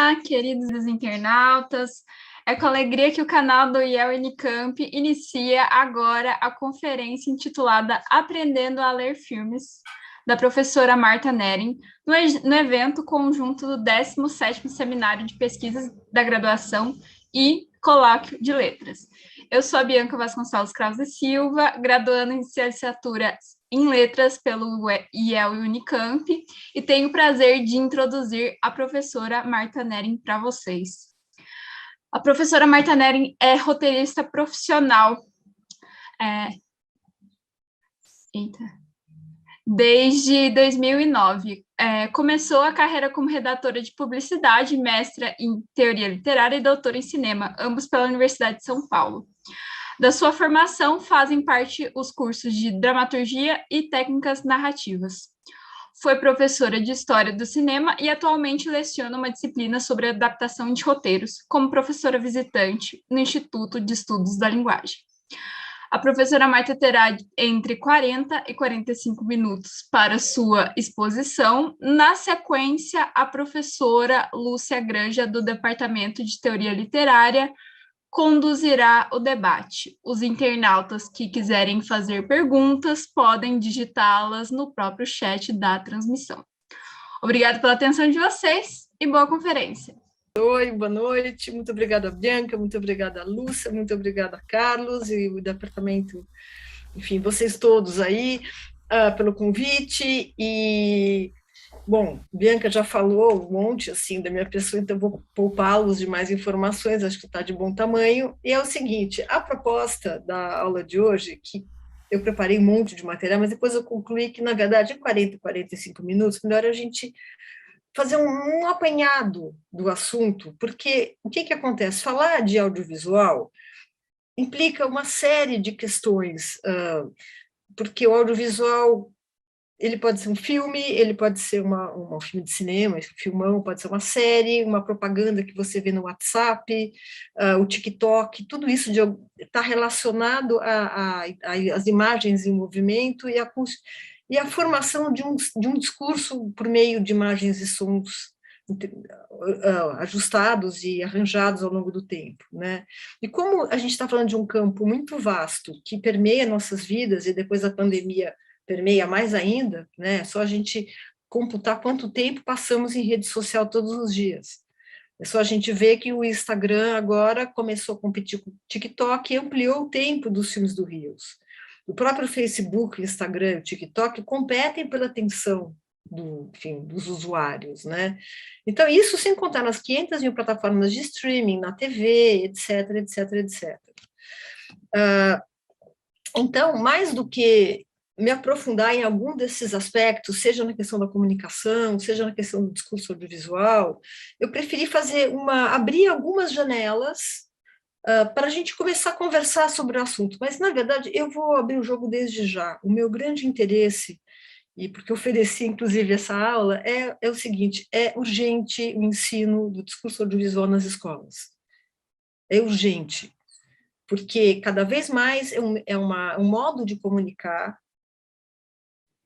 Olá, queridos internautas. É com alegria que o canal do IEL Unicamp inicia agora a conferência intitulada Aprendendo a Ler Filmes, da professora Marta Nering, no evento conjunto do 17º Seminário de Pesquisas da Graduação e Colóquio de Letras. Eu sou a Bianca Vasconcelos Kraus e Silva, graduando em licenciatura em Letras pelo IEL Unicamp, e tenho o prazer de introduzir a professora Marta Nering para vocês. A professora Marta Nering é roteirista profissional desde 2009. Começou a carreira como redatora de publicidade, mestra em teoria literária e doutora em cinema, ambos pela Universidade de São Paulo. Da sua formação fazem parte os cursos de dramaturgia e técnicas narrativas. Foi professora de História do Cinema e atualmente leciona uma disciplina sobre adaptação de roteiros, como professora visitante no Instituto de Estudos da Linguagem. A professora Marta terá entre 40 e 45 minutos para sua exposição. Na sequência, a professora Lúcia Granja, do Departamento de Teoria Literária, conduzirá o debate. Os internautas que quiserem fazer perguntas podem digitá-las no próprio chat da transmissão. Obrigada pela atenção de vocês e boa conferência. Oi, boa noite. Muito obrigada, Bianca, muito obrigada, Lúcia, muito obrigada, Carlos e o departamento, enfim, vocês todos aí, pelo convite. E bom, Bianca já falou um monte assim da minha pessoa, então vou poupá-los de mais informações, acho que está de bom tamanho. E é o seguinte, a proposta da aula de hoje, que eu preparei um monte de material, mas depois eu concluí que, na verdade, em 40, 45 minutos, melhor a gente fazer um apanhado do assunto, porque o que acontece? Falar de audiovisual implica uma série de questões, porque o audiovisual ele pode ser um filme, ele pode ser um filme de cinema, um filmão, pode ser uma série, uma propaganda que você vê no WhatsApp, o TikTok, tudo isso está relacionado às imagens em movimento e a formação de um discurso por meio de imagens e sons ajustados e arranjados ao longo do tempo, né? E como a gente está falando de um campo muito vasto, que permeia nossas vidas, e depois da pandemia permeia mais ainda, né? Só a gente computar quanto tempo passamos em rede social todos os dias. É só a gente ver que o Instagram agora começou a competir com o TikTok e ampliou o tempo dos filmes do Reels. O próprio Facebook, o Instagram e o TikTok competem pela atenção dos usuários, né? Então, isso sem contar nas 500 mil plataformas de streaming, na TV, etc, etc, etc. Então, mais do que me aprofundar em algum desses aspectos, seja na questão da comunicação, seja na questão do discurso audiovisual, eu preferi abrir algumas janelas para a gente começar a conversar sobre o assunto. Mas, na verdade, eu vou abrir o jogo desde já. O meu grande interesse, e porque ofereci, inclusive, essa aula, é o seguinte: é urgente o ensino do discurso audiovisual nas escolas. É urgente, porque cada vez mais é um modo de comunicar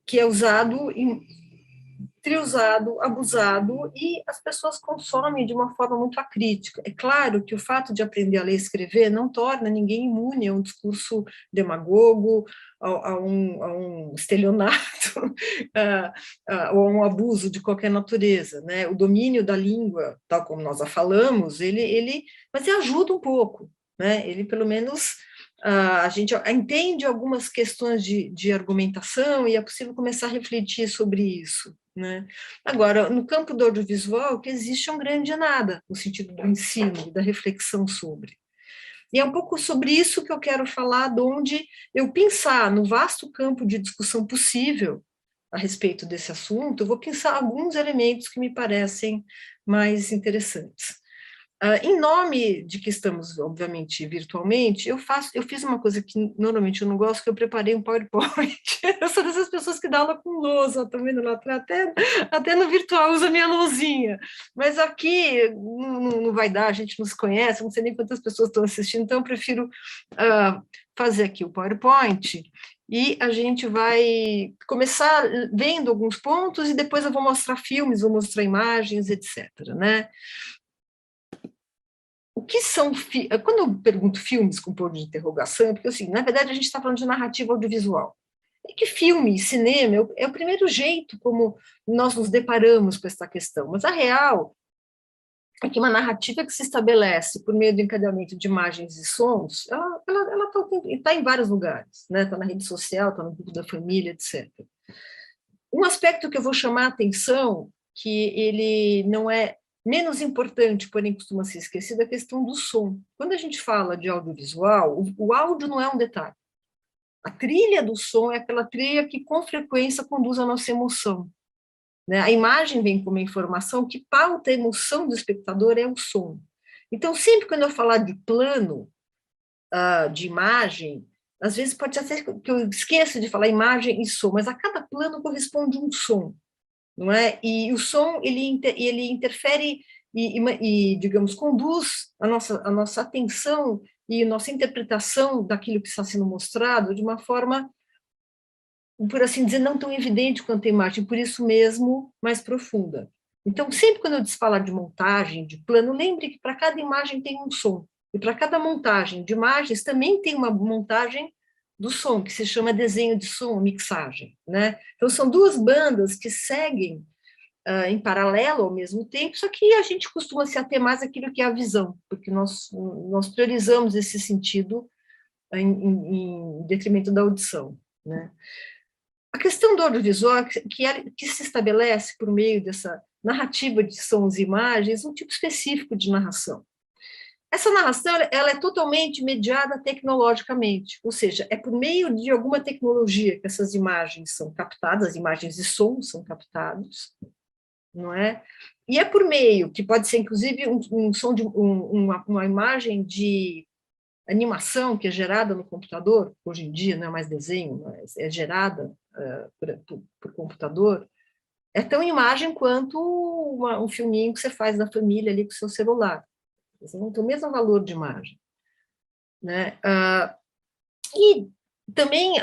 que é triusado, abusado, e as pessoas consomem de uma forma muito acrítica. É claro que o fato de aprender a ler e escrever não torna ninguém imune a um discurso demagogo, a um estelionato, ou a um abuso de qualquer natureza, né? O domínio da língua, tal como nós a falamos, mas ele ajuda um pouco, né? Ele, pelo menos, a gente entende algumas questões de argumentação e é possível começar a refletir sobre isso, né? Agora, no campo do audiovisual, o que existe é um grande nada, no sentido do ensino, da reflexão sobre. E é um pouco sobre isso que eu quero falar, de onde eu pensar no vasto campo de discussão possível a respeito desse assunto, eu vou pensar alguns elementos que me parecem mais interessantes. Em nome de que estamos, obviamente, virtualmente, eu fiz uma coisa que normalmente eu não gosto, que eu preparei um PowerPoint. Eu sou dessas pessoas que dá aula com lousa, tá vendo lá atrás? Até no virtual usa minha lousinha. Mas aqui não vai dar, a gente não se conhece, não sei nem quantas pessoas estão assistindo, então eu prefiro fazer aqui o PowerPoint e a gente vai começar vendo alguns pontos e depois eu vou mostrar filmes, vou mostrar imagens, etc., né? o que são... Quando eu pergunto filmes com ponto de interrogação, é porque, assim, na verdade, a gente está falando de narrativa audiovisual. É que filme, cinema, é o primeiro jeito como nós nos deparamos com essa questão. Mas a real é que uma narrativa que se estabelece por meio do encadeamento de imagens e sons, ela está em vários lugares, né? Está na rede social, está no grupo da família, etc. Um aspecto que eu vou chamar a atenção, que ele não é menos importante, porém costuma ser esquecido, é a questão do som. Quando a gente fala de audiovisual, o áudio não é um detalhe. A trilha do som é aquela trilha que, com frequência, conduz a nossa emoção. Né? A imagem vem como informação, que pauta a emoção do espectador é o som. Então, sempre quando eu falar de plano, de imagem, às vezes pode ser que eu esqueça de falar imagem e som, mas a cada plano corresponde um som, não é? E o som, ele interfere digamos, conduz a nossa atenção e a nossa interpretação daquilo que está sendo mostrado de uma forma, por assim dizer, não tão evidente quanto a imagem, por isso mesmo mais profunda. Então, sempre quando eu falar de montagem, de plano, lembre que para cada imagem tem um som, e para cada montagem de imagens também tem uma montagem do som, que se chama desenho de som, mixagem, né? Então, são duas bandas que seguem em paralelo ao mesmo tempo, só que a gente costuma se ater mais àquilo que é a visão, porque nós priorizamos esse sentido em detrimento da audição, né? A questão do audiovisual que se estabelece por meio dessa narrativa de sons e imagens, um tipo específico de narração. Essa narração ela é totalmente mediada tecnologicamente, ou seja, é por meio de alguma tecnologia que essas imagens são captadas, as imagens e sons são captados, não é? E é por meio, que pode ser inclusive um som de uma imagem de animação que é gerada no computador, hoje em dia não é mais desenho, mas é gerada por computador, é tão imagem quanto um filminho que você faz da família ali com o seu celular. Você não tem o mesmo valor de imagem, né? E também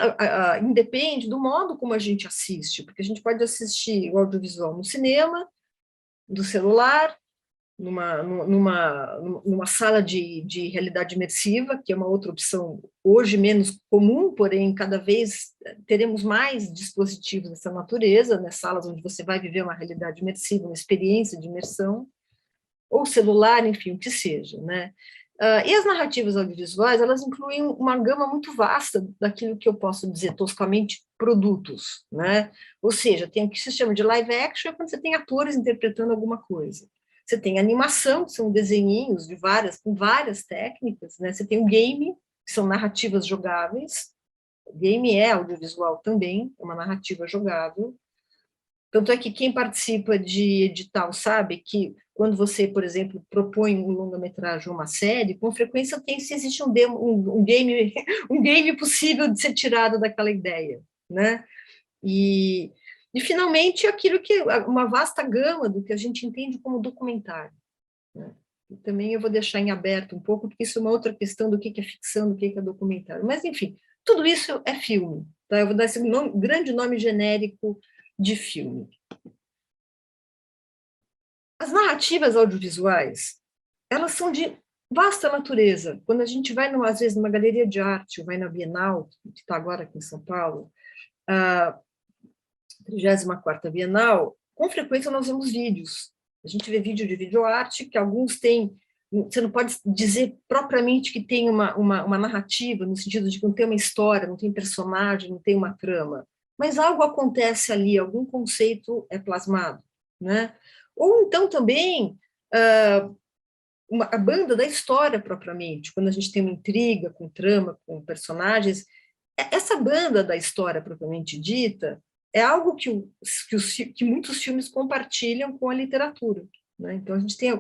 independe do modo como a gente assiste, porque a gente pode assistir o audiovisual no cinema, do celular, numa sala de realidade imersiva, que é uma outra opção hoje menos comum, porém cada vez teremos mais dispositivos dessa natureza, né, salas onde você vai viver uma realidade imersiva, uma experiência de imersão, ou celular, enfim, o que seja, né? E as narrativas audiovisuais, elas incluem uma gama muito vasta daquilo que eu posso dizer toscamente produtos, né? Ou seja, tem o que se chama de live action, quando você tem atores interpretando alguma coisa. Você tem animação, que são desenhinhos com várias técnicas, né? Você tem o game, que são narrativas jogáveis. O game é audiovisual também, é uma narrativa jogável. Tanto é que quem participa de edital sabe que quando você, por exemplo, propõe um longa-metragem ou uma série, com frequência tem se existe um game, um game possível de ser tirado daquela ideia, né? E finalmente, aquilo que uma vasta gama do que a gente entende como documentário, né? E também eu vou deixar em aberto um pouco, porque isso é uma outra questão do que é ficção, do que é documentário. Mas, enfim, tudo isso é filme. Tá? Eu vou dar esse grande nome genérico de filme. As narrativas audiovisuais, elas são de vasta natureza. Quando a gente vai, às vezes, numa galeria de arte, ou vai na Bienal, que está agora aqui em São Paulo, a 34ª Bienal, com frequência nós vemos vídeos. A gente vê vídeo de videoarte, que alguns têm... Você não pode dizer propriamente que tem uma narrativa, no sentido de que não tem uma história, não tem personagem, não tem uma trama, mas algo acontece ali, algum conceito é plasmado, né? Ou então também a banda da história propriamente, quando a gente tem uma intriga com trama, com personagens, essa banda da história propriamente dita é algo que muitos filmes compartilham com a literatura, né? Então a gente tem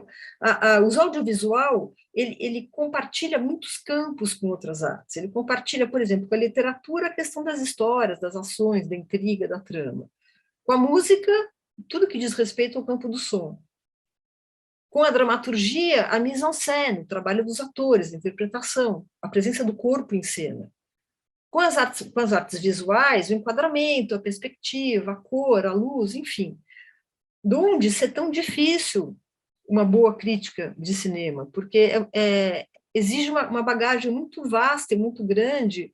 os audiovisual, ele compartilha muitos campos com outras artes. Ele compartilha, por exemplo, com a literatura a questão das histórias, das ações, da intriga, da trama. Com a música, tudo que diz respeito ao campo do som. Com a dramaturgia, a mise-en-scène, o trabalho dos atores, a interpretação, a presença do corpo em cena. Com as artes visuais, o enquadramento, a perspectiva, a cor, a luz, enfim. De onde isso é tão difícil uma boa crítica de cinema, porque exige uma bagagem muito vasta e muito grande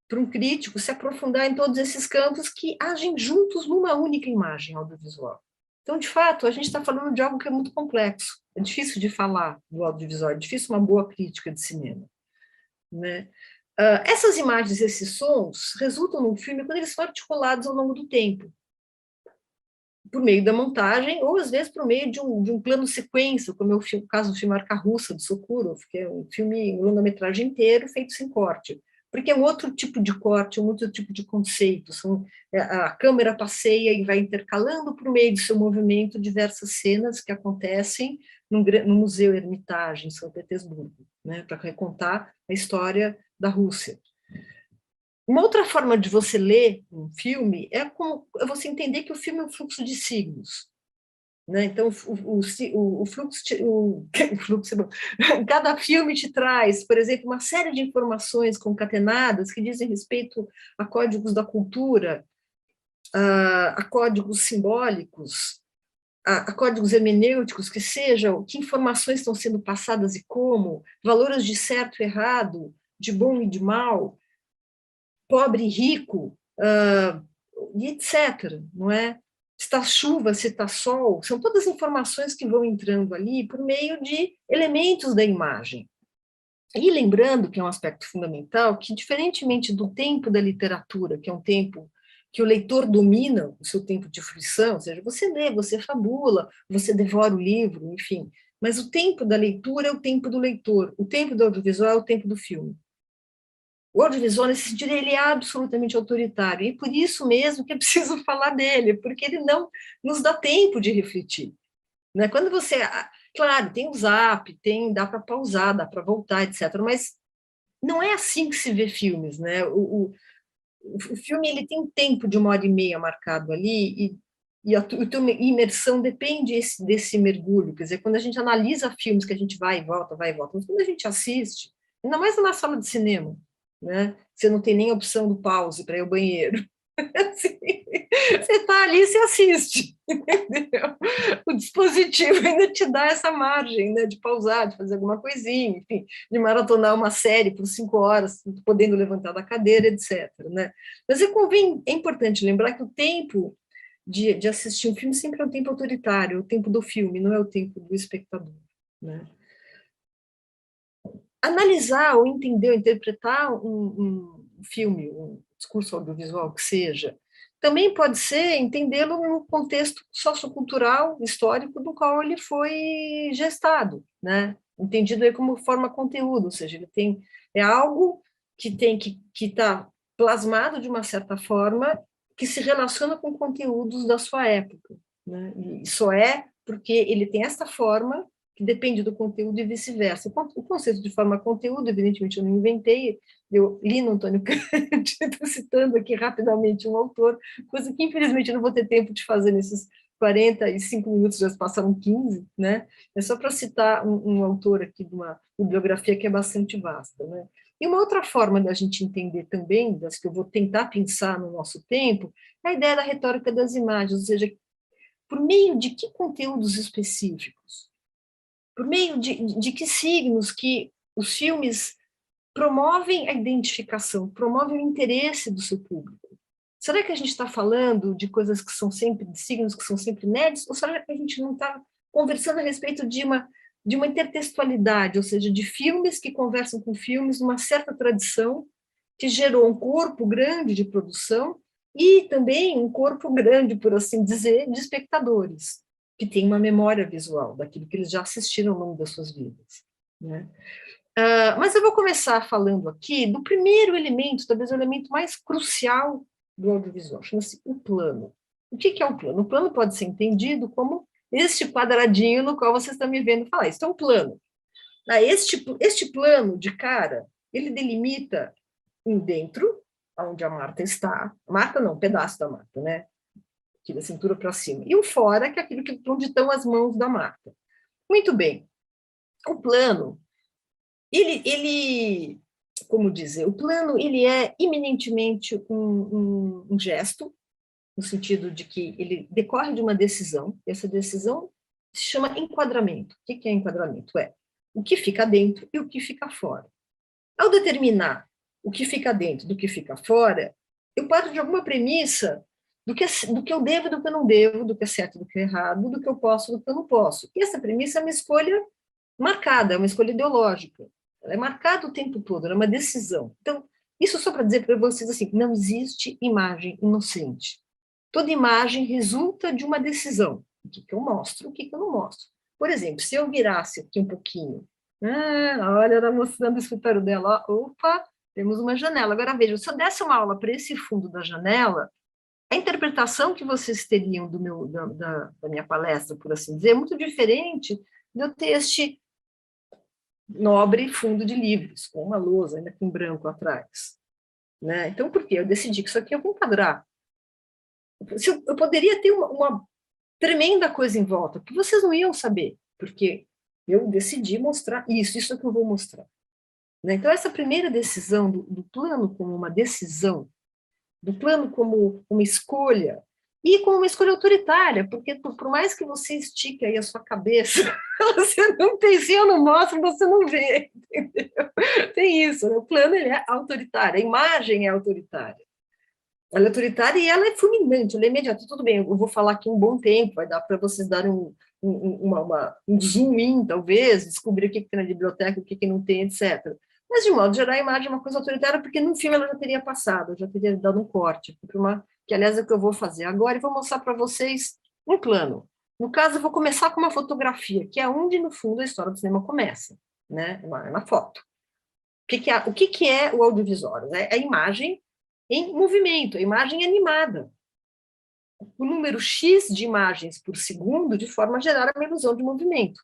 para um crítico se aprofundar em todos esses campos que agem juntos numa única imagem audiovisual. Então, de fato, a gente está falando de algo que é muito complexo. É difícil de falar do audiovisual, é difícil uma boa crítica de cinema, né? Essas imagens, esses sons, resultam num filme quando eles são articulados ao longo do tempo, por meio da montagem, ou às vezes por meio de um plano sequência, como é o caso do filme Arca Russa, de Sokurov, que é um filme, um longa-metragem inteiro feito sem corte, porque é um outro tipo de corte, um outro tipo de conceito, a câmera passeia e vai intercalando por meio do seu movimento diversas cenas que acontecem no Museu Hermitage, em São Petersburgo, né, para recontar a história da Rússia. Uma outra forma de você ler um filme é você entender que o filme é um fluxo de signos, né? Então, o fluxo, cada filme te traz, por exemplo, uma série de informações concatenadas que dizem respeito a códigos da cultura, a códigos simbólicos, a códigos hermenêuticos, que informações estão sendo passadas e como, valores de certo e errado, de bom e de mal, pobre e rico, e etc., não é? Se está chuva, se está sol, são todas informações que vão entrando ali por meio de elementos da imagem. E lembrando que é um aspecto fundamental, que diferentemente do tempo da literatura, que é um tempo que o leitor domina o seu tempo de fruição, ou seja, você lê, você fabula, você devora o livro, enfim, mas o tempo da leitura é o tempo do leitor, o tempo do audiovisual é o tempo do filme. O audiovisual, nesse sentido, ele é absolutamente autoritário, e por isso mesmo que é preciso falar dele, porque ele não nos dá tempo de refletir, né? Quando você... Claro, tem o zap, dá para pausar, dá para voltar, etc., mas não é assim que se vê filmes, né? O filme, ele tem um tempo de 1h30 marcado ali, e a tua imersão depende desse mergulho, quer dizer, quando a gente analisa filmes que a gente vai e volta, mas quando a gente assiste, ainda mais na sala de cinema, né? Você não tem nem a opção do pause para ir ao banheiro. Assim, você está ali e você assiste, entendeu? O dispositivo ainda te dá essa margem, né, de pausar, de fazer alguma coisinha, enfim, de maratonar uma série por 5 horas, podendo levantar da cadeira, etc., né? Mas é importante lembrar que o tempo de assistir um filme sempre é um tempo autoritário, o tempo do filme, não é o tempo do espectador, né? Analisar ou entender ou interpretar um filme, um discurso audiovisual que seja, também pode ser entendê-lo no contexto sociocultural, histórico, do qual ele foi gestado, né? Entendido aí como forma conteúdo, ou seja, é algo que está plasmado de uma certa forma, que se relaciona com conteúdos da sua época, né? E só é porque ele tem essa forma que depende do conteúdo e vice-versa. O conceito de forma-conteúdo, evidentemente, eu não inventei, eu li no Antônio Kant, estou citando aqui rapidamente um autor, coisa que, infelizmente, eu não vou ter tempo de fazer nesses 45 minutos, já passaram 15, né? É só para citar um autor aqui de uma bibliografia que é bastante vasta, né? E uma outra forma da gente entender também, das que eu vou tentar pensar no nosso tempo, é a ideia da retórica das imagens, ou seja, por meio de que conteúdos específicos? Por meio de que signos que os filmes promovem a identificação, promovem o interesse do seu público? Será que a gente está falando de coisas que são sempre, de signos que são sempre inéditos, ou será que a gente não está conversando a respeito de uma intertextualidade, ou seja, de filmes que conversam com filmes, uma certa tradição que gerou um corpo grande de produção e também um corpo grande, por assim dizer, de espectadores, que tem uma memória visual daquilo que eles já assistiram ao longo das suas vidas, né? Mas eu vou começar falando aqui do primeiro elemento, talvez o elemento mais crucial do audiovisual, chama-se o plano. O que é o plano? O plano pode ser entendido como este quadradinho no qual vocês estão me vendo falar. Isso é um plano. Este plano de cara, ele delimita em dentro, onde a Marta está, Marta não, um pedaço da Marta, né? Aqui da cintura para cima, e o fora, que é aquilo onde estão as mãos da Marta. Muito bem. O plano, ele como dizer, o plano ele é eminentemente um gesto, no sentido de que ele decorre de uma decisão, essa decisão se chama enquadramento. O que é enquadramento? É o que fica dentro e o que fica fora. Ao determinar o que fica dentro do que fica fora, eu parto de alguma premissa do que eu devo e do que eu não devo, do que é certo e do que é errado, do que eu posso e do que eu não posso. E essa premissa é uma escolha marcada, é uma escolha ideológica. Ela é marcada o tempo todo, ela é uma decisão. Então, isso só para dizer para vocês assim, não existe imagem inocente. Toda imagem resulta de uma decisão. O que eu mostro, o que eu não mostro. Por exemplo, se eu virasse aqui um pouquinho, olha, ela mostrando o escritório dela, ó, opa, temos uma janela. Agora veja, se eu desse uma aula para esse fundo da janela, a interpretação que vocês teriam da minha palestra, por assim dizer, é muito diferente de eu ter este nobre fundo de livros, com uma lousa ainda com branco atrás. Né? Então, por quê? Eu decidi que isso aqui eu vou enquadrar. Eu poderia ter uma tremenda coisa em volta, que vocês não iam saber, porque eu decidi mostrar isso é que eu vou mostrar. Né? Então, essa primeira decisão do plano como uma decisão, do plano como uma escolha, e como uma escolha autoritária, porque por mais que você estique aí a sua cabeça, você não tem, se eu não mostro, você não vê, entendeu? Tem isso, né? O plano ele é autoritário, a imagem é autoritária. Ela é autoritária e ela é fulminante, ela é imediata. Tudo bem, eu vou falar aqui um bom tempo, vai dar para vocês darem um zoom in, talvez, descobrir o que tem na biblioteca, o que não tem, etc. Mas, de modo geral, a imagem é uma coisa autoritária, porque no filme ela já teria passado, já teria dado um corte, que, aliás, é o que eu vou fazer agora, e vou mostrar para vocês um plano. No caso, eu vou começar com uma fotografia, que é onde, no fundo, a história do cinema começa, né? Na foto. O que é o audiovisual? É a imagem em movimento, a imagem animada. O número X de imagens por segundo, de forma a gerar uma ilusão de movimento.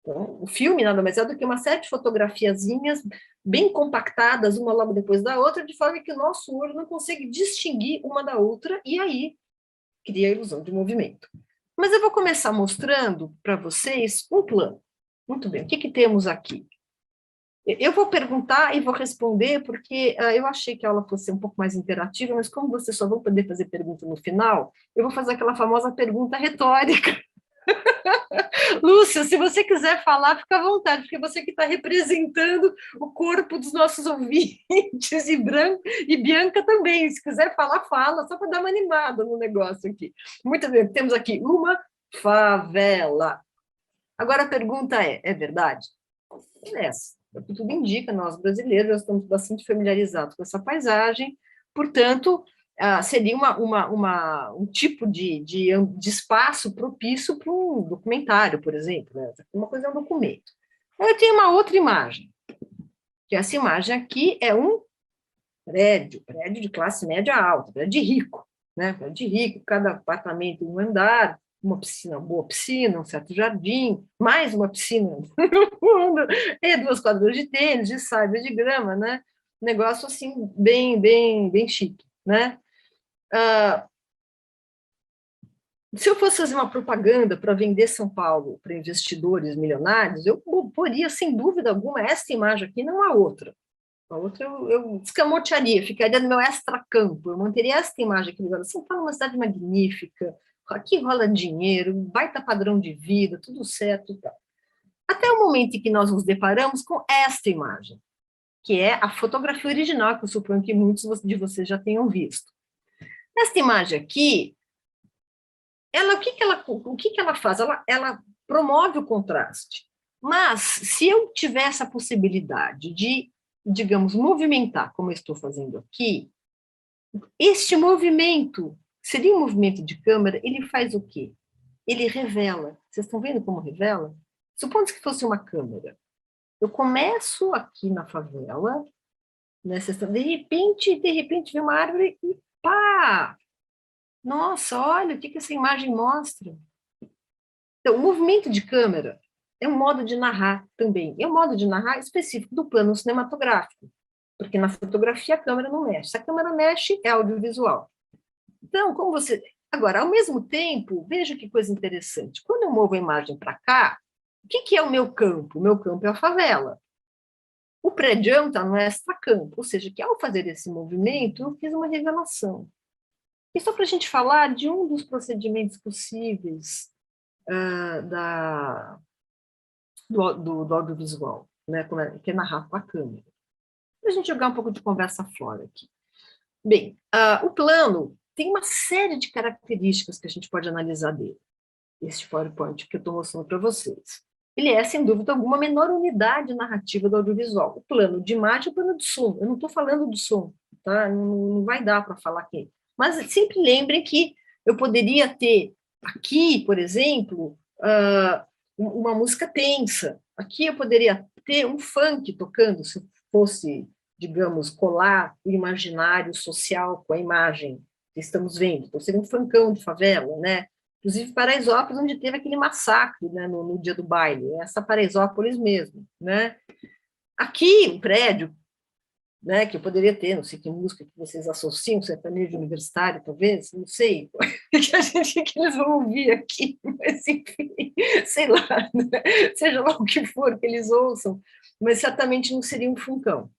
Então, o filme nada mais é do que uma série de fotografiazinhas bem compactadas, uma logo depois da outra, de forma que o nosso olho não consegue distinguir uma da outra, e aí cria a ilusão de movimento. Mas eu vou começar mostrando para vocês um plano. Muito bem, o que temos aqui? Eu vou perguntar e vou responder, porque eu achei que a aula fosse um pouco mais interativa, mas como vocês só vão poder fazer pergunta no final, eu vou fazer aquela famosa pergunta retórica. Lúcia, se você quiser falar, fica à vontade, porque você que está representando o corpo dos nossos ouvintes, e Bianca também, se quiser falar, fala, só para dar uma animada no negócio aqui. Muito bem, temos aqui uma favela. Agora a pergunta é verdade? É essa. Tudo indica, nós brasileiros já estamos bastante familiarizados com essa paisagem, portanto, seria um tipo de espaço propício para um documentário, por exemplo. Né? Uma coisa é um documento. Eu tenho uma outra imagem, que essa imagem aqui é um prédio de classe média alta, prédio de rico, né? Prédio de rico, cada apartamento um andar, uma piscina, boa piscina, um certo jardim, mais uma piscina no fundo, e 2 quadras de tênis, de saibra de grama, né? Negócio assim, bem chique, né? Se eu fosse fazer uma propaganda para vender São Paulo para investidores milionários, eu poria, sem dúvida alguma, essa imagem aqui, não a outra. A outra eu escamotearia, ficaria no meu extracampo, eu manteria essa imagem aqui. São Paulo é uma cidade magnífica, aqui rola dinheiro, baita padrão de vida, tudo certo e tal. Até o momento em que nós nos deparamos com esta imagem, que é a fotografia original, que eu suponho que muitos de vocês já tenham visto. Esta imagem aqui, o que ela faz? Ela promove o contraste. Mas, se eu tivesse a possibilidade de, digamos, movimentar, como eu estou fazendo aqui, este movimento, seria um movimento de câmera, ele faz o quê? Ele revela. Vocês estão vendo como revela? Supondo que fosse uma câmera. Eu começo aqui na favela, né, de repente vem uma árvore e pá! Nossa, olha o que essa imagem mostra. Então, o movimento de câmera é um modo de narrar também. É um modo de narrar específico do plano cinematográfico, porque na fotografia a câmera não mexe. Se a câmera mexe, é audiovisual. Então, como você... Agora, ao mesmo tempo, veja que coisa interessante. Quando eu movo a imagem para cá, o que é o meu campo? O meu campo é a favela. O prédio está no extracampo, ou seja, que ao fazer esse movimento, eu fiz uma revelação. E só para a gente falar de um dos procedimentos possíveis do audiovisual, né? Que é narrar com a câmera. Para a gente jogar um pouco de conversa fora aqui. Bem, o plano tem uma série de características que a gente pode analisar dele. Este PowerPoint que eu estou mostrando para vocês. Ele é, sem dúvida alguma, a menor unidade narrativa do audiovisual. O plano de imagem é o plano de som. Eu não estou falando do som, tá? Não vai dar para falar aqui. Mas sempre lembrem que eu poderia ter aqui, por exemplo, uma música tensa. Aqui eu poderia ter um funk tocando, se fosse, digamos, colar o imaginário social com a imagem que estamos vendo. Então, seria um funkão de favela, né? Inclusive Paraisópolis, onde teve aquele massacre, né, no dia do baile, essa Paraisópolis mesmo, né? Aqui, um prédio, né, que eu poderia ter, não sei que música que vocês associam, sertanejo universitário, talvez, não sei, que eles vão ouvir aqui, mas enfim, sei lá, né? Seja lá o que for que eles ouçam, mas certamente não seria um funkão,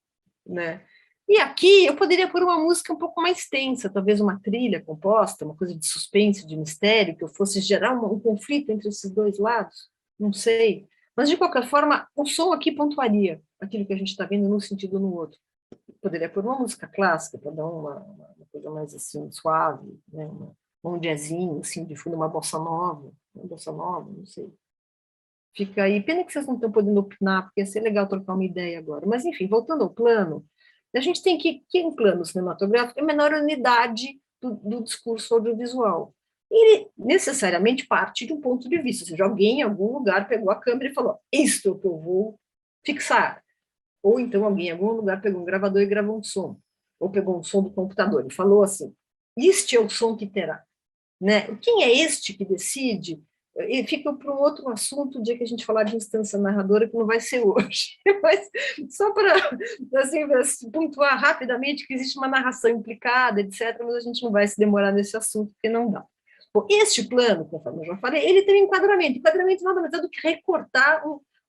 né? E aqui eu poderia pôr uma música um pouco mais tensa, talvez uma trilha composta, uma coisa de suspense, de mistério, que eu fosse gerar um conflito entre esses dois lados, não sei. Mas, de qualquer forma, o som aqui pontuaria aquilo que a gente está vendo num sentido ou no outro. Poderia pôr uma música clássica para dar uma coisa mais assim, suave, né? Um jazzinho, assim, de fundo, uma bossa nova, não sei. Fica aí. Pena que vocês não estão podendo opinar, porque ia ser legal trocar uma ideia agora. Mas, enfim, voltando ao plano, a gente tem que um plano cinematográfico é a menor unidade do discurso audiovisual. Ele necessariamente parte de um ponto de vista, ou seja, alguém em algum lugar pegou a câmera e falou, isto é o que eu vou fixar. Ou então alguém em algum lugar pegou um gravador e gravou um som, ou pegou um som do computador e falou assim, este é o som que terá. Né? Quem é este que decide? E fica para um outro assunto, o dia que a gente falar de instância narradora, que não vai ser hoje. Mas só para assim, pontuar rapidamente que existe uma narração implicada, etc., mas a gente não vai se demorar nesse assunto, porque não dá. Bom, este plano, conforme eu já falei, ele tem um enquadramento. Enquadramento nada mais é do que recortar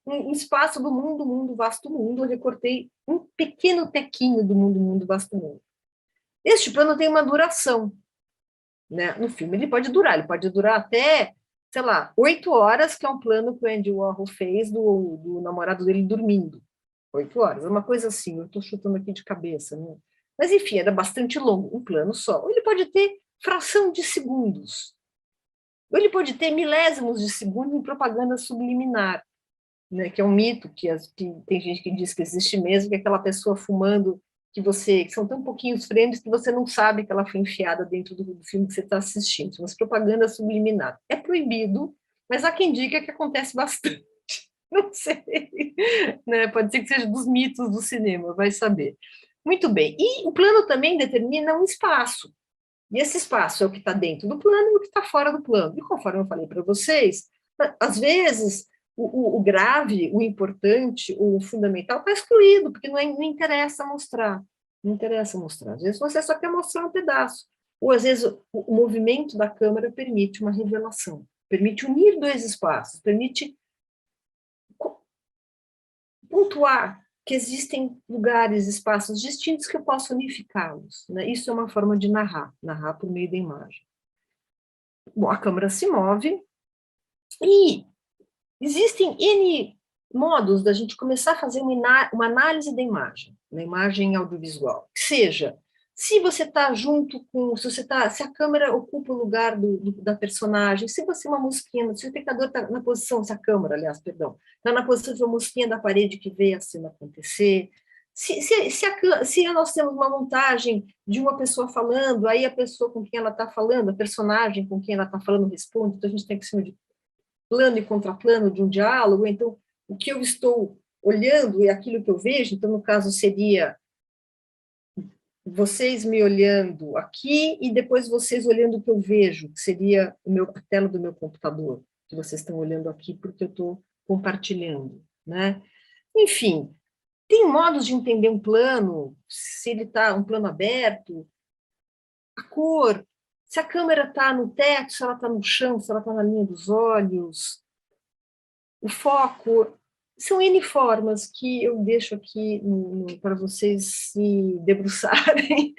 um espaço do mundo, vasto mundo. Eu recortei um pequeno tequinho do mundo, vasto mundo. Este plano tem uma duração. Né? No filme ele pode durar até, sei lá, 8 horas, que é um plano que o Andy Warhol fez do namorado dele dormindo. 8 horas, é uma coisa assim, eu estou chutando aqui de cabeça. Né? Mas, enfim, era bastante longo, um plano só. Ou ele pode ter fração de segundos. Ou ele pode ter milésimos de segundo em propaganda subliminar, né? Que é um mito que tem gente que diz que existe mesmo, que é aquela pessoa fumando que são tão pouquinhos frames que você não sabe que ela foi enfiada dentro do filme que você está assistindo. São as propagandas subliminares. É proibido, mas há quem diga que acontece bastante. Não sei. Né? Pode ser que seja dos mitos do cinema, vai saber. Muito bem. E o plano também determina um espaço. E esse espaço é o que está dentro do plano e o que está fora do plano. E conforme eu falei para vocês, às vezes o grave, o importante, o fundamental está excluído, porque não interessa mostrar. Não interessa mostrar. Às vezes você só quer mostrar um pedaço. Ou, às vezes, o movimento da câmera permite uma revelação, permite unir dois espaços, permite pontuar que existem lugares, espaços distintos que eu posso unificá-los. Né? Isso é uma forma de narrar por meio da imagem. Bom, a câmera se move e existem N modos da gente começar a fazer uma análise da imagem, na imagem audiovisual. Seja, se você está junto com, se a câmera ocupa o lugar da personagem, se você é uma mosquinha, se o espectador está na posição, se a câmera, aliás, perdão, está na posição de uma mosquinha da parede que vê a cena acontecer, se nós temos uma montagem de uma pessoa falando, aí a pessoa com quem ela está falando, a personagem com quem ela está falando responde, então a gente tem que ser de plano e contraplano de um diálogo, então o que eu estou olhando é aquilo que eu vejo, então no caso seria vocês me olhando aqui e depois vocês olhando o que eu vejo, que seria a tela do meu computador, que vocês estão olhando aqui porque eu estou compartilhando, né? Enfim, tem modos de entender um plano, se ele está um plano aberto, a cor, se a câmera está no teto, se ela está no chão, se ela está na linha dos olhos, o foco, são N formas que eu deixo aqui para vocês se debruçarem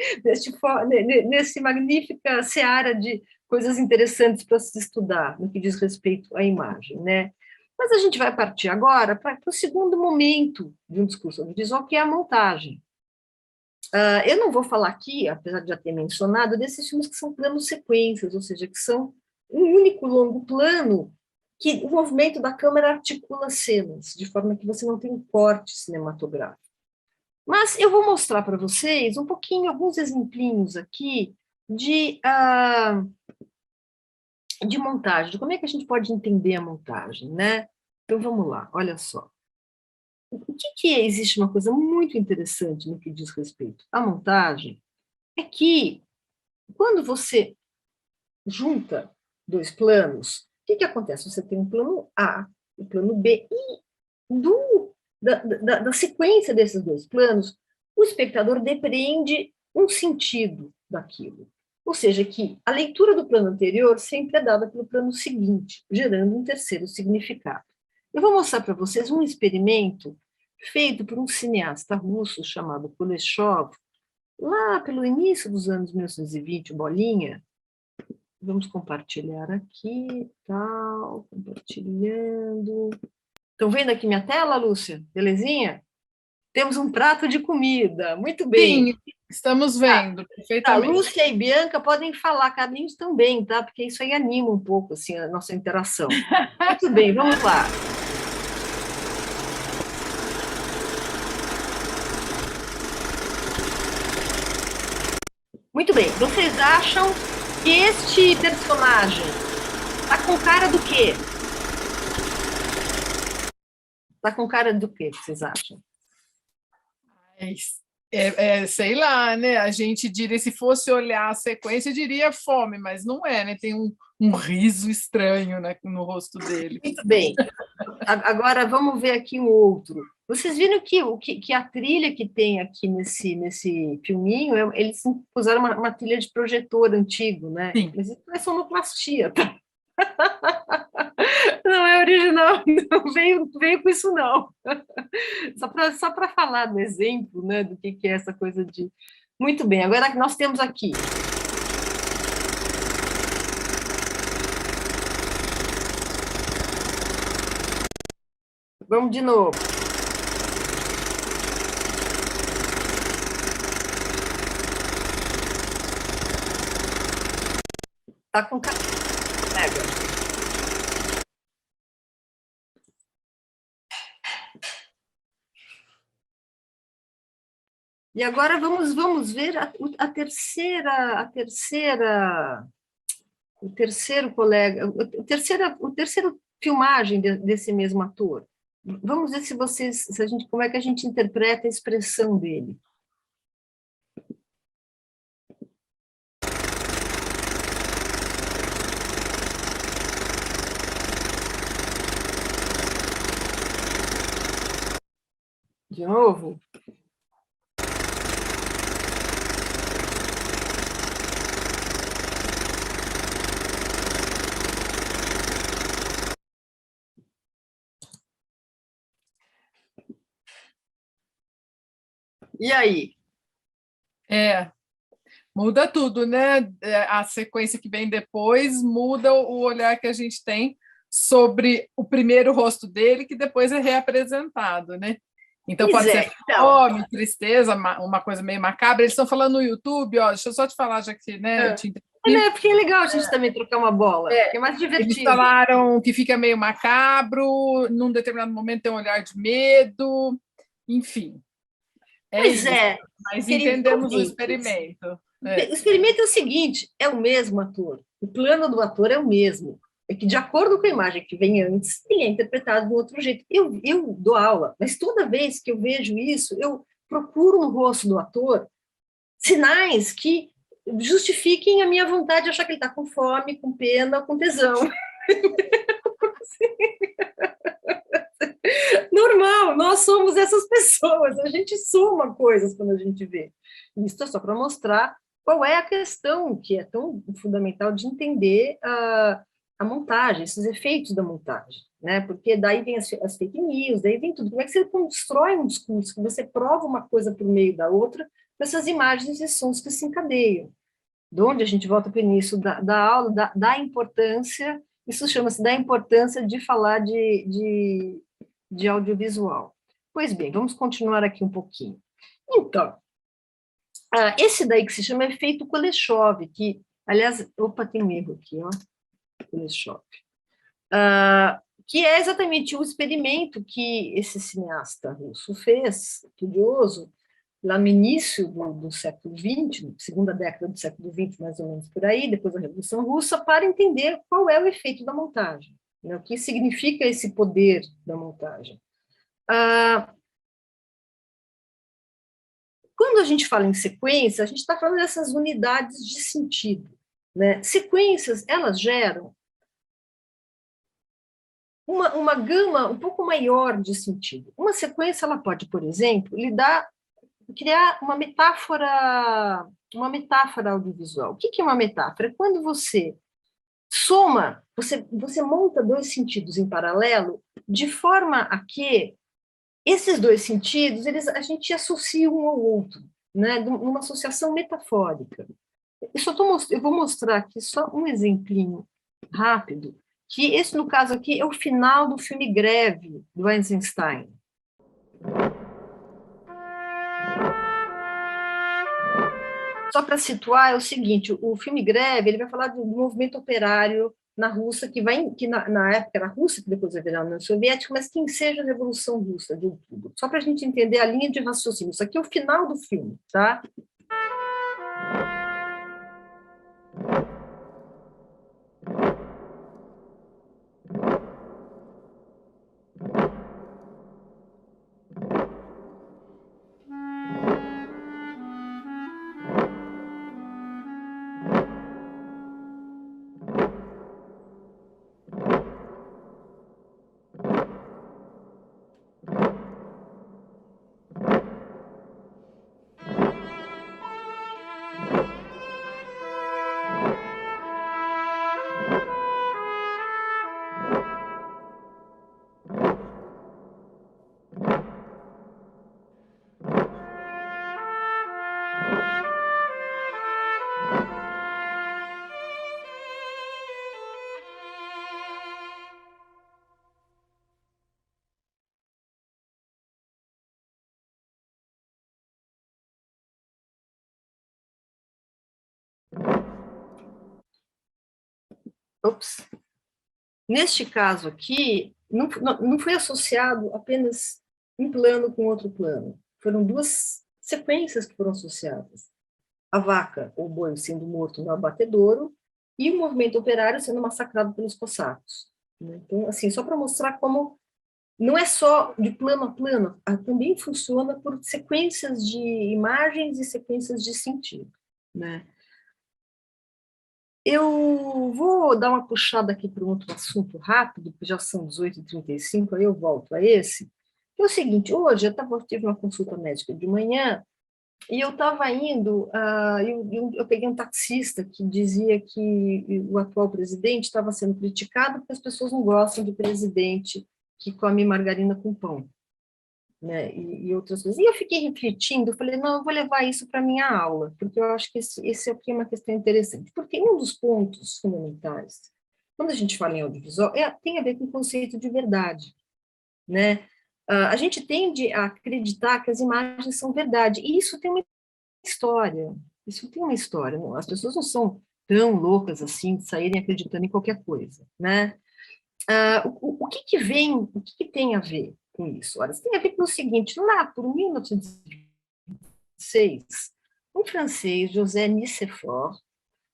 nesse magnífica seara de coisas interessantes para se estudar no que diz respeito à imagem, né? Mas a gente vai partir agora para o segundo momento de um discurso audiovisual, que é a montagem. Eu não vou falar aqui, apesar de já ter mencionado, desses filmes que são planos sequências, ou seja, que são um único longo plano que o movimento da câmera articula cenas, de forma que você não tem um corte cinematográfico. Mas eu vou mostrar para vocês um pouquinho, alguns exemplinhos aqui de montagem, de como é que a gente pode entender a montagem, né? Então, vamos lá, olha só. O que é? Existe uma coisa muito interessante no que diz respeito à montagem, é que quando você junta dois planos, o que acontece? Você tem um plano A, o plano B, e da sequência desses dois planos, o espectador depreende um sentido daquilo. Ou seja, que a leitura do plano anterior sempre é dada pelo plano seguinte, gerando um terceiro significado. Eu vou mostrar para vocês um experimento feito por um cineasta russo chamado Kuleshov, lá pelo início dos anos 1920, Bolinha. Vamos compartilhar aqui, tal, compartilhando. Estão vendo aqui minha tela, Lúcia? Belezinha? Temos um prato de comida, muito bem. Sim, estamos vendo, perfeitamente. Lúcia e Bianca podem falar, Carlinhos também, tá? Porque isso aí anima um pouco assim, a nossa interação. Muito bem, vamos lá. Muito bem, vocês acham que este personagem está com cara do quê? Está com cara do quê, vocês acham? Sei lá, né? A gente diria, se fosse olhar a sequência, diria fome, mas não é, né? Tem um riso estranho, né, no rosto dele. Muito bem. Agora vamos ver aqui um outro. Vocês viram que a trilha que tem aqui nesse filminho, eles usaram uma trilha de projetor antigo, né? Sim. Mas isso é sonoplastia, tá? Não é original, não veio com isso, não. Só para falar do exemplo, né, do que é essa coisa de... Muito bem, agora nós temos aqui. Vamos de novo. Tá com... Pega. E agora vamos ver a terceira filmagem desse mesmo ator. Vamos ver como é que a gente interpreta a expressão dele. De novo. E aí? Muda tudo, né? A sequência que vem depois muda o olhar que a gente tem sobre o primeiro rosto dele, que depois é reapresentado, né? Então pode ser fome, tristeza, uma coisa meio macabra. Eles estão falando no YouTube, ó, deixa eu só te falar, já que, né, eu te interrompi. Porque é legal a gente também trocar uma bola, é mais divertido. Eles falaram que fica meio macabro, num determinado momento tem um olhar de medo, enfim. Pois é. Mas entendemos o experimento. O experimento é o seguinte, é o mesmo ator, o plano do ator é o mesmo, é que de acordo com a imagem que vem antes, ele é interpretado de outro jeito. Eu dou aula, mas toda vez que eu vejo isso, eu procuro no rosto do ator sinais que justifiquem a minha vontade de achar que ele está com fome, com pena, com tesão. Normal, nós somos essas pessoas, a gente soma coisas quando a gente vê. Isso é só para mostrar qual é a questão que é tão fundamental de entender a montagem, esses efeitos da montagem, né? Porque daí vem as fake news, daí vem tudo. Como é que você constrói um discurso, que você prova uma coisa por meio da outra, com essas imagens e sons que se encadeiam? de onde a gente volta para o início da aula, da importância, isso chama-se da importância de falar de audiovisual. Pois bem, vamos continuar aqui um pouquinho. Então, esse daí que se chama efeito Kuleshov, que, aliás, opa, tem um erro aqui, ó, Kuleshov, que é exatamente o experimento que esse cineasta russo fez, estudioso, lá no início do século XX, segunda década do século XX, mais ou menos por aí, depois da Revolução Russa, para entender qual é o efeito da montagem, né, o que significa esse poder da montagem. Quando a gente fala em sequência, a gente está falando dessas unidades de sentido, né? Sequências, elas geram uma gama um pouco maior de sentido. Uma sequência, ela pode, por exemplo, criar uma metáfora audiovisual. O que é uma metáfora? É quando você soma, você monta dois sentidos em paralelo, de forma a que esses dois sentidos, a gente associa um ao outro, né? Numa associação metafórica. Eu vou mostrar aqui só um exemplinho rápido, que esse, no caso aqui, é o final do filme Greve, do Eisenstein. Só para situar, é o seguinte, o filme Greve, ele vai falar do movimento operário na Rússia, que na época era a Rússia, que depois vai virar a União Soviética, mas que enseja a Revolução Russa de Outubro. Só para a gente entender a linha de raciocínio. Isso aqui é o final do filme, tá? Ops. Neste caso aqui, não foi associado apenas um plano com outro plano. Foram duas sequências que foram associadas. A vaca, ou boi, sendo morto no abatedouro, e o movimento operário sendo massacrado pelos cossacos. Então, assim, só para mostrar como não é só de plano a plano, também funciona por sequências de imagens e sequências de sentido, né? Eu vou dar uma puxada aqui para um outro assunto rápido, que já são 18h35, aí eu volto a esse. É o seguinte, hoje tive uma consulta médica de manhã, e eu estava indo, eu peguei um taxista que dizia que o atual presidente estava sendo criticado porque as pessoas não gostam de presidente que come margarina com pão, né, e outras coisas. E eu fiquei refletindo, falei, não, eu vou levar isso para a minha aula, porque eu acho que esse aqui é uma questão interessante, porque um dos pontos fundamentais, quando a gente fala em audiovisual, tem a ver com o conceito de verdade, né? A gente tende a acreditar que as imagens são verdade, e isso tem uma história, as pessoas não são tão loucas assim, de saírem acreditando em qualquer coisa, né? O que tem a ver com isso? Olha, isso tem a ver com o seguinte, lá por 1926, um francês, José Nicéphore,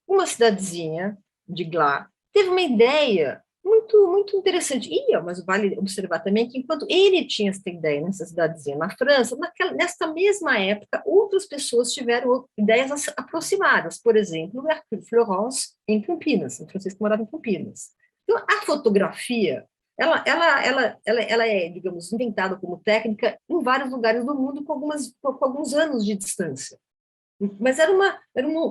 uma cidadezinha de Glas, teve uma ideia muito interessante. Mas vale observar também que, enquanto ele tinha essa ideia nessa cidadezinha na França, nesta mesma época, outras pessoas tiveram ideias aproximadas. Por exemplo, Hercule Florence, em Campinas, um francês que morava em Campinas. Então, a fotografia, ela é, digamos, inventada como técnica em vários lugares do mundo com alguns anos de distância. Mas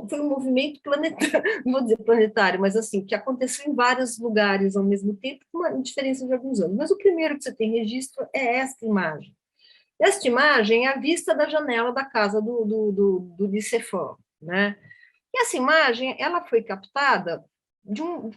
foi um movimento planetário, não vou dizer planetário, mas assim, que aconteceu em vários lugares ao mesmo tempo, com uma diferença de alguns anos. Mas o primeiro que você tem registro é esta imagem. Esta imagem é a vista da janela da casa do Nicéphore, né? E essa imagem, ela foi captada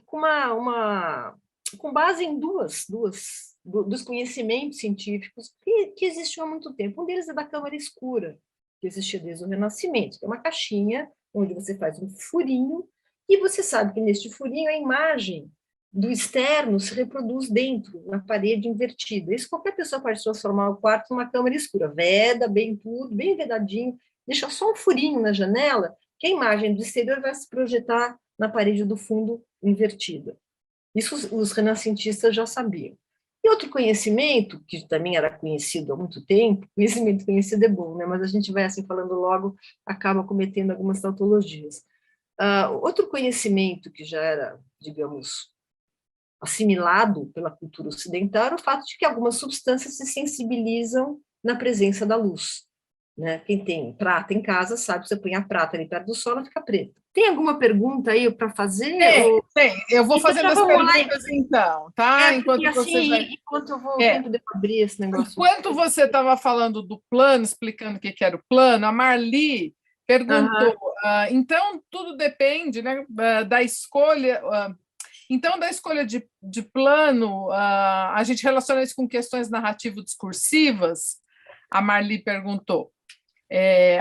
com base em dos conhecimentos científicos que existiam há muito tempo. Um deles é da câmara escura, que existia desde o Renascimento, que é uma caixinha onde você faz um furinho, e você sabe que neste furinho a imagem do externo se reproduz dentro, na parede invertida. Isso qualquer pessoa pode transformar o quarto numa câmara escura, veda bem tudo, bem vedadinho, deixa só um furinho na janela, que a imagem do exterior vai se projetar na parede do fundo invertida. Isso os renascentistas já sabiam. E outro conhecimento, que também era conhecido há muito tempo, conhecimento conhecido é bom, né? Mas a gente vai assim falando logo, acaba cometendo algumas tautologias. Outro conhecimento que já era, digamos, assimilado pela cultura ocidental era o fato de que algumas substâncias se sensibilizam na presença da luz. Né? Quem tem prata em casa sabe, você põe a prata ali perto do sol, ela fica preta. Tem alguma pergunta aí para fazer? Tem. Eu vou fazendo as perguntas então, tá? Enquanto eu vou, o tempo de abrir esse negócio. Enquanto você estava falando do plano, explicando o que era o plano, a Marli perguntou, então tudo depende, né, da escolha. Então, da escolha de plano, a gente relaciona isso com questões narrativo-discursivas? A Marli perguntou.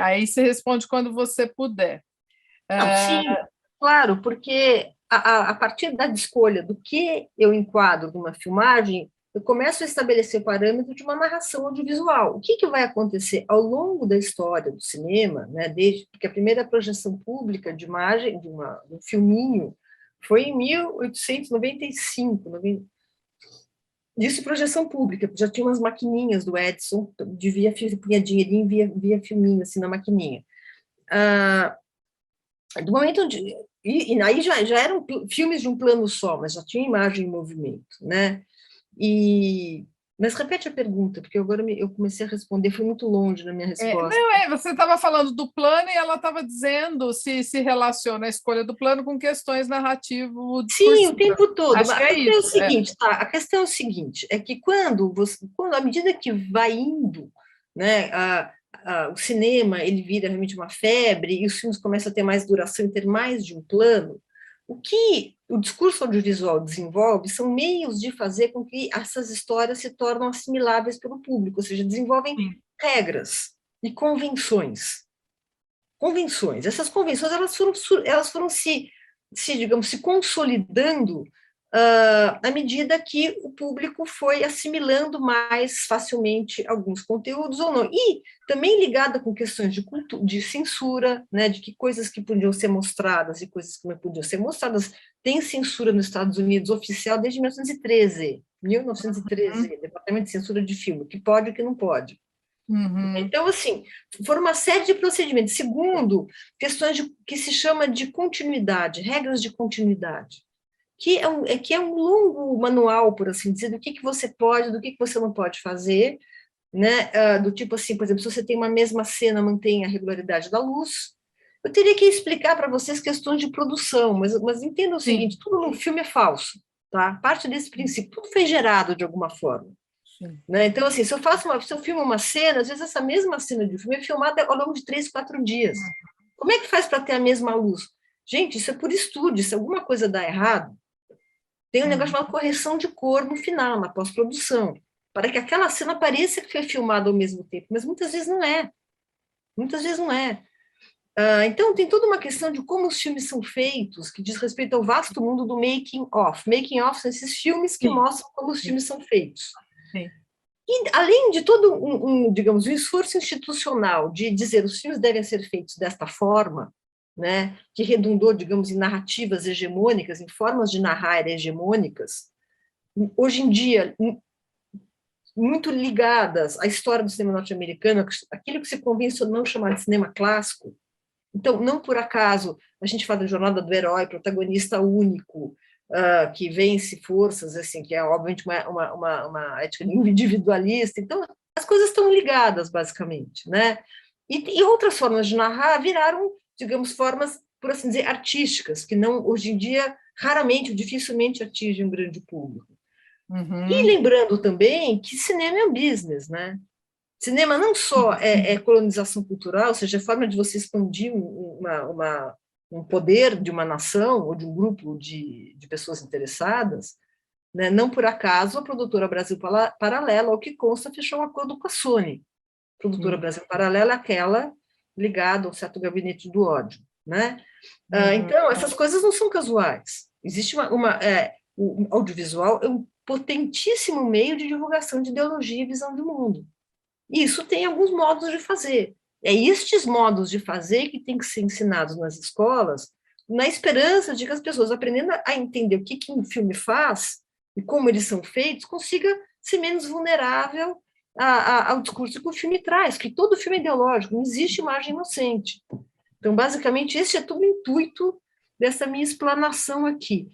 Aí você responde quando você puder. Sim, claro, porque a partir da escolha do que eu enquadro numa filmagem, eu começo a estabelecer o parâmetro de uma narração audiovisual. O que vai acontecer ao longo da história do cinema, né, porque a primeira projeção pública de imagem, de um filminho, foi em 1895, Disse projeção pública, já tinha umas maquininhas do Edison, punha dinheirinho via filminho, assim, na maquininha. Do momento onde... E aí já eram filmes de um plano só, mas já tinha imagem em movimento, né? Mas repete a pergunta, porque agora eu comecei a responder, fui muito longe na minha resposta. Você estava falando do plano e ela estava dizendo se relaciona a escolha do plano com questões narrativo. Sim, o tempo todo. Acho que é isso. O seguinte, tá? A questão é o seguinte, é que quando à medida que vai indo, né, o cinema ele vira realmente uma febre e os filmes começam a ter mais duração e ter mais de um plano, o que o discurso audiovisual desenvolve são meios de fazer com que essas histórias se tornem assimiláveis pelo público, ou seja, desenvolvem regras e convenções. Essas convenções elas foram digamos, se consolidando à medida que o público foi assimilando mais facilmente alguns conteúdos ou não. E também ligada com questões de censura, né, de que coisas que podiam ser mostradas e coisas que não podiam ser mostradas. Tem censura nos Estados Unidos oficial desde 1913, Departamento de Censura de Filme, o que pode e o que não pode. Então, assim, foram uma série de procedimentos. Segundo, questões que se chama de continuidade, regras de continuidade, que é um longo manual, por assim dizer, do que você pode, do que você não pode fazer, né? Do tipo assim, por exemplo, se você tem uma mesma cena, mantém a regularidade da luz. Eu teria que explicar para vocês questões de produção, mas entenda o seguinte, tudo no filme é falso, tá? Parte desse princípio, tudo foi gerado de alguma forma. Né? Então, assim, se eu filmo uma cena, às vezes essa mesma cena de filme é filmada ao longo de 3, 4 dias. Como é que faz para ter a mesma luz? Gente, isso é por estudo, se alguma coisa dá errado, tem um negócio chamado correção de cor no final, na pós-produção, para que aquela cena pareça que foi filmada ao mesmo tempo, mas muitas vezes não é. Então, tem toda uma questão de como os filmes são feitos, que diz respeito ao vasto mundo do making of. Making of são esses filmes que mostram como os filmes são feitos. Sim. E, além de todo digamos, um esforço institucional de dizer os filmes devem ser feitos desta forma, né, que redundou, digamos, em narrativas hegemônicas, em formas de narrar hegemônicas, hoje em dia, muito ligadas à história do cinema norte-americano, aquilo que se convencionou chamar de cinema clássico. Então, não por acaso, a gente fala da jornada do herói, protagonista único, que vence forças, assim, que é, obviamente, uma ética individualista. Então, as coisas estão ligadas, basicamente, né? E outras formas de narrar viraram, digamos, formas, por assim dizer, artísticas, que não, hoje em dia, raramente ou dificilmente atingem um grande público. E lembrando também que cinema é um business, né? Cinema não só é colonização cultural, ou seja, a forma de você expandir uma um poder de uma nação ou de um grupo de pessoas interessadas, né? Não por acaso a produtora Brasil Paralela, ao que consta, fechou um acordo com a Sony. A produtora Brasil Paralela é aquela ligada ao certo gabinete do ódio, né? Então, essas coisas não são casuais. Existe o audiovisual é um potentíssimo meio de divulgação de ideologia e visão de mundo. E isso tem alguns modos de fazer. É estes modos de fazer que têm que ser ensinados nas escolas, na esperança de que as pessoas, aprendendo a entender o que um filme faz e como eles são feitos, consiga ser menos vulnerável ao discurso que o filme traz, que todo filme é ideológico, não existe imagem inocente. Então, basicamente, esse é todo o intuito dessa minha explanação aqui.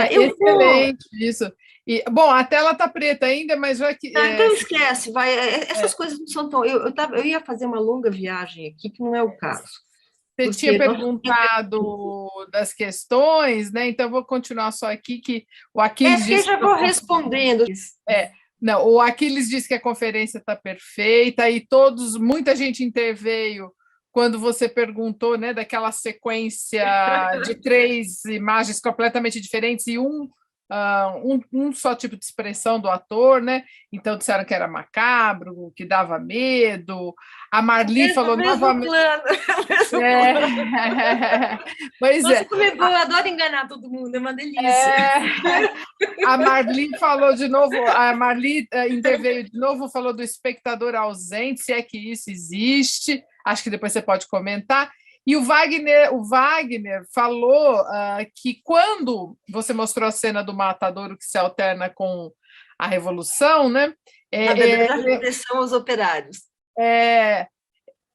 Excelente isso. E, bom, a tela está preta ainda, mas já que... Então esquece, essas coisas não são tão... Eu ia fazer uma longa viagem aqui, que não é o caso. Você tinha perguntado das questões, né? Então, eu vou continuar só aqui, que o Aquiles disse... já vou respondendo. Não, o Aquiles disse que a conferência está perfeita e muita gente interveio quando você perguntou, né, daquela sequência de 3 imagens completamente diferentes e um só tipo de expressão do ator, né? Então disseram que era macabro, que dava medo. A Marli falou novamente. Pois Nossa, como é bom, eu adoro enganar todo mundo, é uma delícia. A Marli falou de novo, a Marli interveio de novo, falou do espectador ausente, se é que isso existe. Acho que depois você pode comentar. E o Wagner falou que quando você mostrou a cena do matadouro que se alterna com a Revolução, né? Na verdade, a repressão aos operários.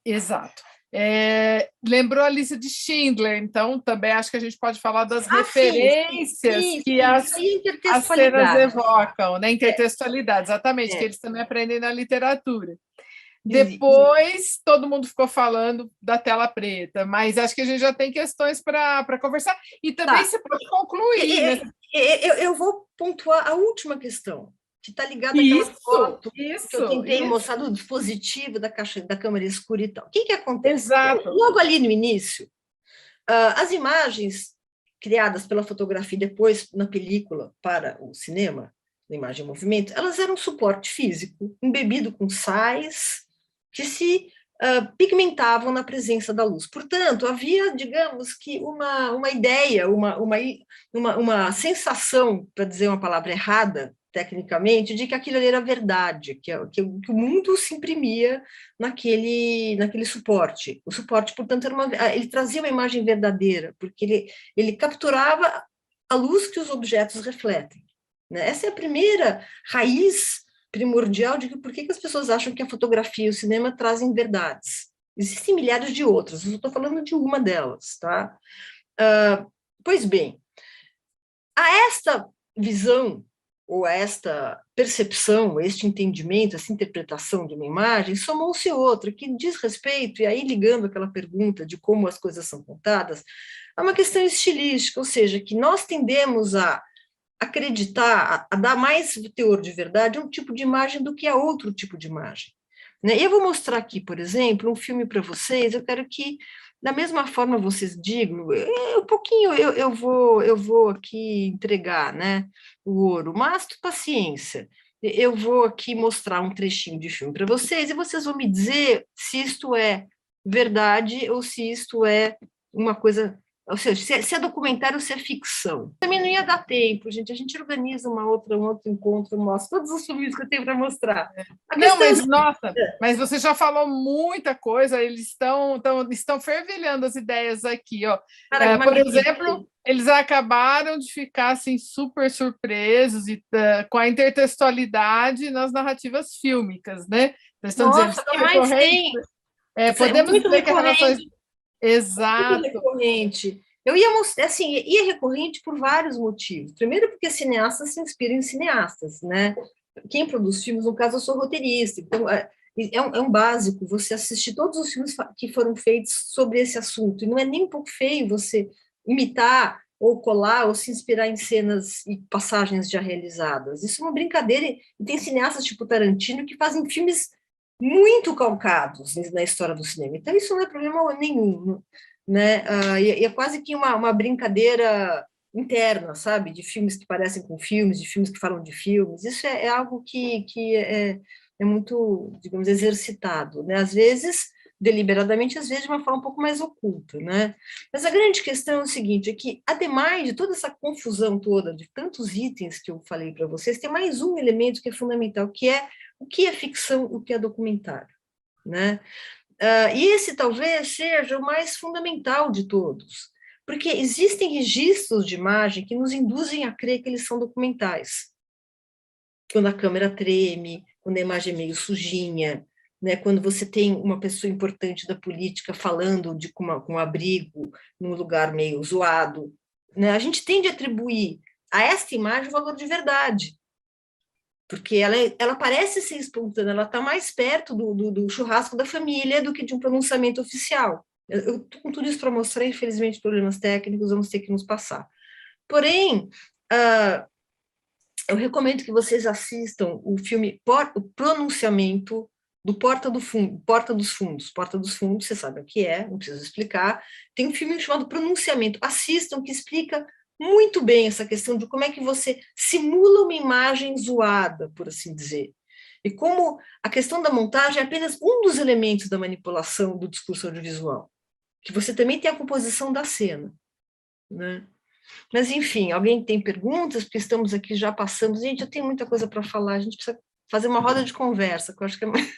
Exato. Lembrou a lista de Schindler, então também acho que a gente pode falar das referências que as cenas evocam, né? Intertextualidade, exatamente, que eles também aprendem na literatura. Depois, todo mundo ficou falando da tela preta, mas acho que a gente já tem questões para conversar, e também você pode concluir. Né? Eu vou pontuar a última questão, que está ligada àquela foto que eu tentei mostrar do dispositivo da caixa da câmera escura e tal. O que acontece? Exato. Logo ali no início, as imagens criadas pela fotografia e depois na película para o cinema, na imagem em movimento, elas eram suporte físico, embebido com sais, que se pigmentavam na presença da luz. Portanto, havia, digamos que, uma ideia, uma sensação, para dizer uma palavra errada, tecnicamente, de que aquilo ali era verdade, que o mundo se imprimia naquele suporte. O suporte, portanto, ele trazia uma imagem verdadeira, porque ele capturava a luz que os objetos refletem. Né? Essa é a primeira raiz primordial de por que as pessoas acham que a fotografia e o cinema trazem verdades. Existem milhares de outras, eu estou falando de uma delas. Tá? Pois bem, a esta visão, ou a esta percepção, este entendimento, essa interpretação de uma imagem, somou-se outra, que diz respeito, e aí ligando aquela pergunta de como as coisas são contadas, a uma questão estilística, ou seja, que nós tendemos a acreditar, a dar mais teor de verdade a um tipo de imagem do que a outro tipo de imagem. Né? E eu vou mostrar aqui, por exemplo, um filme para vocês, eu quero que, da mesma forma vocês digam, um pouquinho eu vou aqui entregar, né, o ouro, mas paciência, eu vou aqui mostrar um trechinho de filme para vocês e vocês vão me dizer se isto é verdade ou se isto é uma coisa... Ou seja, se é documentário ou se é ficção. Também não ia dar tempo, gente. A gente organiza um outro encontro, mostra todos os filmes que eu tenho para mostrar. Não, mas, nossa, mas você já falou muita coisa, eles estão fervilhando as ideias aqui. Ó. Por exemplo, eles acabaram de ficar assim, super surpresos com a intertextualidade nas narrativas fílmicas, né? Eles estão dizendo que mais tem? Podemos dizer que as relações... Exato. Recorrente. Eu ia mostrar, assim, é recorrente por vários motivos. Primeiro, porque cineastas se inspiram em cineastas, né? Quem produz filmes, no caso, eu sou roteirista, então é um básico você assistir todos os filmes que foram feitos sobre esse assunto. E não é nem um pouco feio você imitar ou colar ou se inspirar em cenas e passagens já realizadas. Isso é uma brincadeira. E tem cineastas tipo Tarantino que fazem filmes muito calcados na história do cinema. Então, isso não é problema nenhum. né? E é quase que uma brincadeira interna, sabe? De filmes que parecem com filmes, de filmes que falam de filmes. Isso é algo que é muito, digamos, exercitado, né? Às vezes deliberadamente, às vezes de uma forma um pouco mais oculta, né? Mas a grande questão é o seguinte, é que, ademais de toda essa confusão toda, de tantos itens que eu falei para vocês, tem mais um elemento que é fundamental, que é o que é ficção, o que é documentário, né? E esse talvez seja o mais fundamental de todos, porque existem registros de imagem que nos induzem a crer que eles são documentais. Quando a câmera treme, quando a imagem é meio sujinha, né, quando você tem uma pessoa importante da política falando com um abrigo num lugar meio zoado, né, a gente tende a atribuir a esta imagem o valor de verdade, porque ela parece ser espontânea, ela está mais perto do churrasco da família do que de um pronunciamento oficial. Eu estou com tudo isso para mostrar, infelizmente, problemas técnicos, vamos ter que nos passar. Porém, eu recomendo que vocês assistam o filme O Pronunciamento do Porta dos Fundos. Porta dos Fundos, você sabe o que é, não preciso explicar. Tem um filme chamado Pronunciamento. Assistam, que explica muito bem essa questão de como é que você simula uma imagem zoada, por assim dizer. E como a questão da montagem é apenas um dos elementos da manipulação do discurso audiovisual, que você também tem a composição da cena, né? Mas, enfim, alguém tem perguntas? Porque estamos aqui, já passamos. Gente, eu tenho muita coisa para falar, a gente precisa fazer uma roda de conversa, que eu acho que é mais...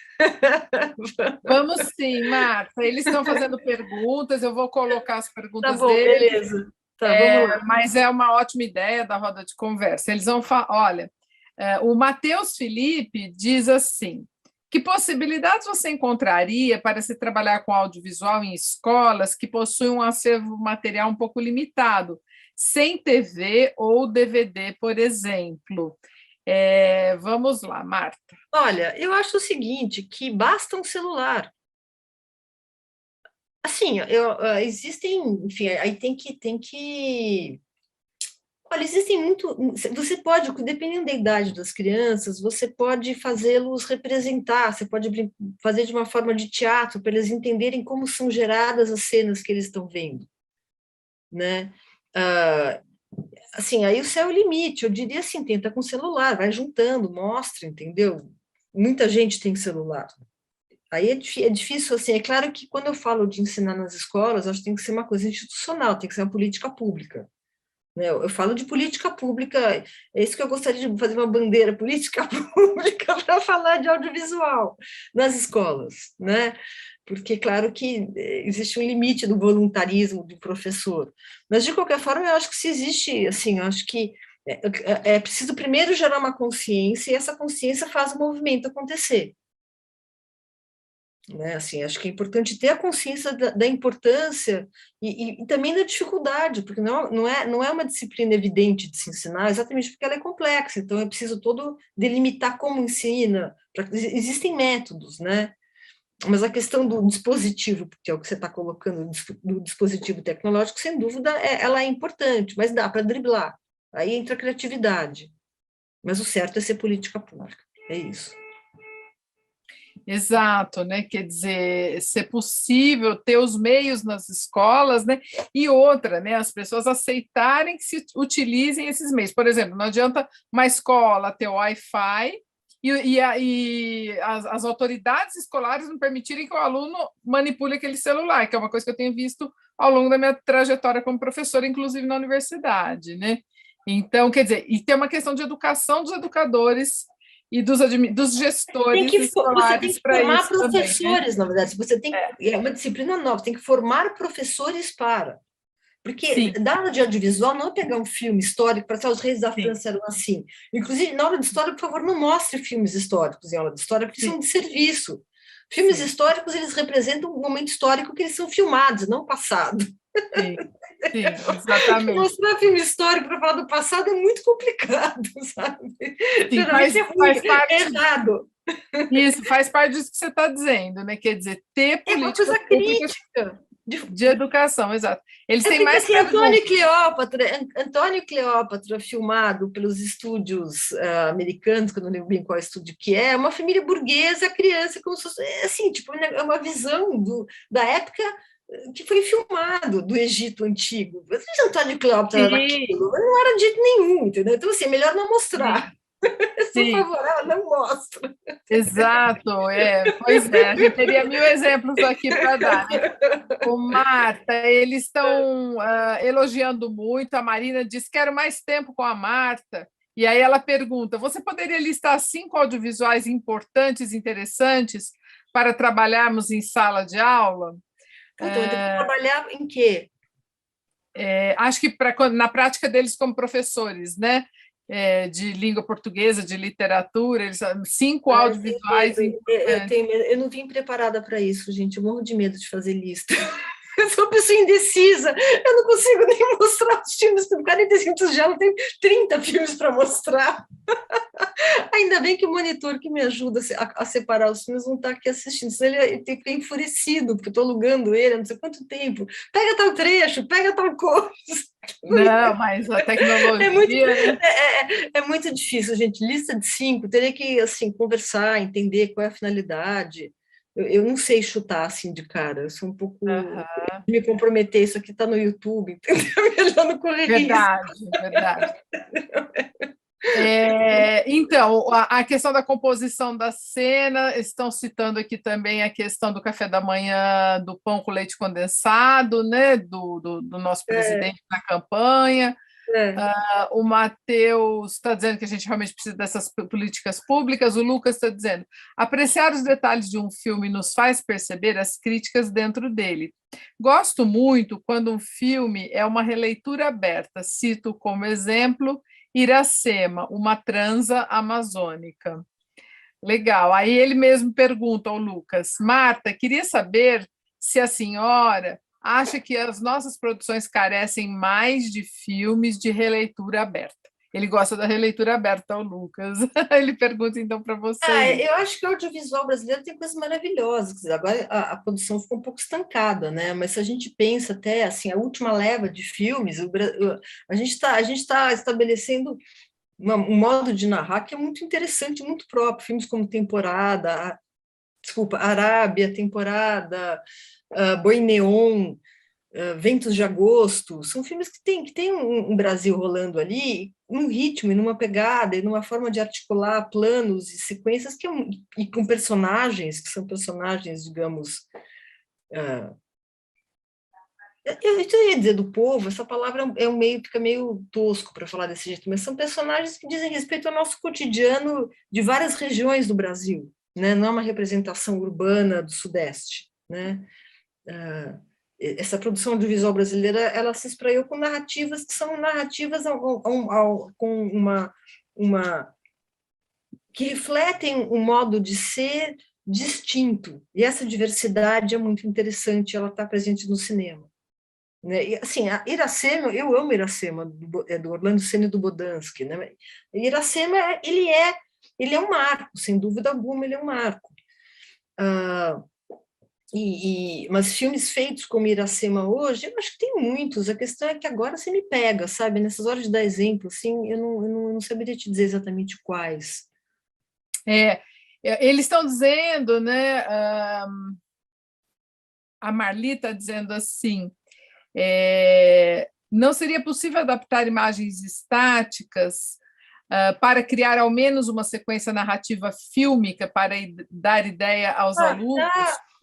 Vamos sim, Marta. Eles estão fazendo perguntas, eu vou colocar as perguntas Tá bom, deles. beleza. Tá, vamos lá. Mas é uma ótima ideia da roda de conversa. Eles vão falar, olha, o Matheus Felipe diz assim: que possibilidades você encontraria para se trabalhar com audiovisual em escolas que possuem um acervo material um pouco limitado, sem TV ou DVD, por exemplo? Vamos lá, Marta. Olha, eu acho o seguinte, que basta um celular. Assim, existem, enfim, aí tem que... Olha, existem muito... Você pode, dependendo da idade das crianças, você pode fazê-los representar, você pode fazer de uma forma de teatro, para eles entenderem como são geradas as cenas que eles estão vendo, né? Assim, aí o céu é o limite, eu diria assim, tenta com celular, vai juntando, mostra, entendeu? Muita gente tem celular. Aí é difícil, assim, é claro que quando eu falo de ensinar nas escolas, acho que tem que ser uma coisa institucional, tem que ser uma política pública, né? Eu falo de política pública, é isso que eu gostaria de fazer uma bandeira, política pública para falar de audiovisual nas escolas, né? Porque, claro que existe um limite do voluntarismo do professor, mas, de qualquer forma, eu acho que se existe, assim, eu acho que é preciso primeiro gerar uma consciência, e essa consciência faz o movimento acontecer. Né? Assim, acho que é importante ter a consciência da importância e também da dificuldade, porque não é uma disciplina evidente de se ensinar, exatamente porque ela é complexa, então é preciso todo delimitar como ensina, existem métodos, né? Mas a questão do dispositivo, que é o que você está colocando, do dispositivo tecnológico, sem dúvida, ela é importante, mas dá para driblar, aí entra a criatividade, mas o certo é ser política pública, é isso. Exato, né? Quer dizer, ser possível ter os meios nas escolas, né? E outra, né? As pessoas aceitarem que se utilizem esses meios. Por exemplo, não adianta uma escola ter Wi-Fi e as autoridades escolares não permitirem que o aluno manipule aquele celular, que é uma coisa que eu tenho visto ao longo da minha trajetória como professora, inclusive na universidade, né? Então, quer dizer, e tem uma questão de educação dos educadores e dos gestores escolares para isso. Você tem que formar professores, também, né? Na verdade. Você tem é uma disciplina nova, você tem que formar professores para. Porque da aula de audiovisual não é pegar um filme histórico para os reis da França eram assim. Inclusive, na aula de história, por favor, não mostre filmes históricos em aula de história, porque são de serviço. Filmes históricos, eles representam um momento histórico que eles são filmados, não o passado. Sim, exatamente. Mostrar filme histórico para falar do passado é muito complicado, sabe? Sim, faz parte, é errado. Isso, faz parte disso que você está dizendo, né? Quer dizer, ter política pública de educação, exato. Eles têm mais assim, Antônio e Cleópatra, filmado pelos estúdios americanos, que eu não lembro bem qual estúdio que é, uma família burguesa, criança, como se fosse, assim, tipo, é uma visão da época que foi filmado do Egito Antigo. Você já está de Cleópatra Sim, naquilo, não era de jeito nenhum, entendeu? Então, assim, é melhor não mostrar. sim, Eu sou sim. favorável, não mostra. Exato, pois é, a gente teria mil exemplos aqui para dar, né? O Marta, eles estão elogiando muito, a Marina diz, quero mais tempo com a Marta, e aí ela pergunta, você poderia listar 5 audiovisuais importantes, interessantes, para trabalharmos em sala de aula? Puta, mas tem que trabalhar em quê? Acho que na prática deles como professores, né? De língua portuguesa, de literatura, 5 Eu tenho audiovisuais medo, importantes. eu não vim preparada para isso, gente. Eu morro de medo de fazer lista. Eu sou uma pessoa indecisa, eu não consigo nem mostrar os filmes, por 45 já tem 30 filmes para mostrar. Ainda bem que o monitor que me ajuda a separar os filmes não está aqui assistindo, senão ele tem que ficar enfurecido, porque eu estou alugando ele há não sei quanto tempo. Pega tal trecho, pega tal coisa. Não, mas a É muito, tecnologia, né? é muito difícil, gente. Lista de 5, teria que assim, conversar, entender qual é a finalidade. Eu não sei chutar assim de cara, eu sou um pouco. Aham. Me comprometer, isso aqui está no YouTube, entendeu? Melhor não correr risco. Verdade, verdade. Então, a questão da composição da cena, estão citando aqui também a questão do café da manhã, do pão com leite condensado, né, do nosso presidente na campanha. É. O Matheus está dizendo que a gente realmente precisa dessas políticas públicas, o Lucas está dizendo, apreciar os detalhes de um filme nos faz perceber as críticas dentro dele. Gosto muito quando um filme é uma releitura aberta, cito como exemplo Iracema, uma transa amazônica. Legal. Aí ele mesmo pergunta ao Lucas, Marta, queria saber se a senhora acha que as nossas produções carecem mais de filmes de releitura aberta. Ele gosta da releitura aberta, o Lucas. Ele pergunta então para você. Eu acho que o audiovisual brasileiro tem coisas maravilhosas. Quer dizer, agora a produção ficou um pouco estancada, né? Mas se a gente pensa até assim, a última leva de filmes, a gente está estabelecendo um modo de narrar que é muito interessante, muito próprio. Filmes como Arábia, Temporada, Boi Neon, Ventos de Agosto, são filmes que tem um Brasil rolando ali, num ritmo e numa pegada, e numa forma de articular planos e sequências e com personagens, que são personagens, digamos, eu ia dizer do povo, essa palavra fica meio tosco para falar desse jeito, mas são personagens que dizem respeito ao nosso cotidiano de várias regiões do Brasil, né? Não é uma representação urbana do Sudeste, né? Essa produção audiovisual brasileira, ela se espraiou com narrativas que são narrativas com uma que refletem um modo de ser distinto, e essa diversidade é muito interessante, ela está presente no cinema. Né? E, assim, a Iracema, eu amo Iracema, do Orlando Ceni e do Bodansky. Né? Iracema, ele é um marco, sem dúvida alguma, ele é um marco. Mas filmes feitos como Iracema hoje, eu acho que tem muitos. A questão é que agora você me pega, sabe? Nessas horas de dar exemplo, assim, eu não saberia te dizer exatamente quais. Eles estão dizendo, né? A Marli está dizendo assim, não seria possível adaptar imagens estáticas para criar ao menos uma sequência narrativa fílmica para dar ideia aos alunos?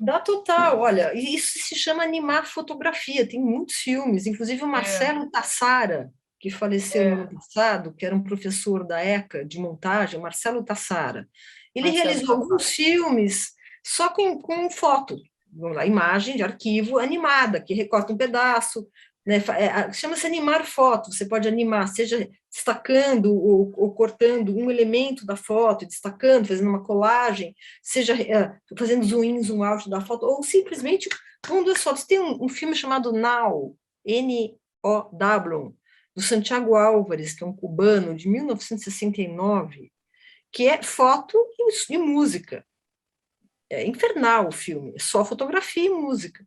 Dá total. Olha, isso se chama animar fotografia. Tem muitos filmes, inclusive o Marcelo Tassara, que faleceu no ano passado, que era um professor da ECA de montagem, Marcelo Tassara. Ele realizou alguns filmes só com foto, vamos lá, imagem de arquivo animada, que recorta um pedaço, né? Chama-se animar foto. Você pode animar, seja destacando ou cortando um elemento da foto, destacando, fazendo uma colagem, seja fazendo zoom in, zoom out da foto, ou simplesmente pondo as fotos. Tem um filme chamado Now, N-O-W, do Santiago Álvares, que é um cubano, de 1969, que é foto e música. É infernal o filme, é só fotografia e música.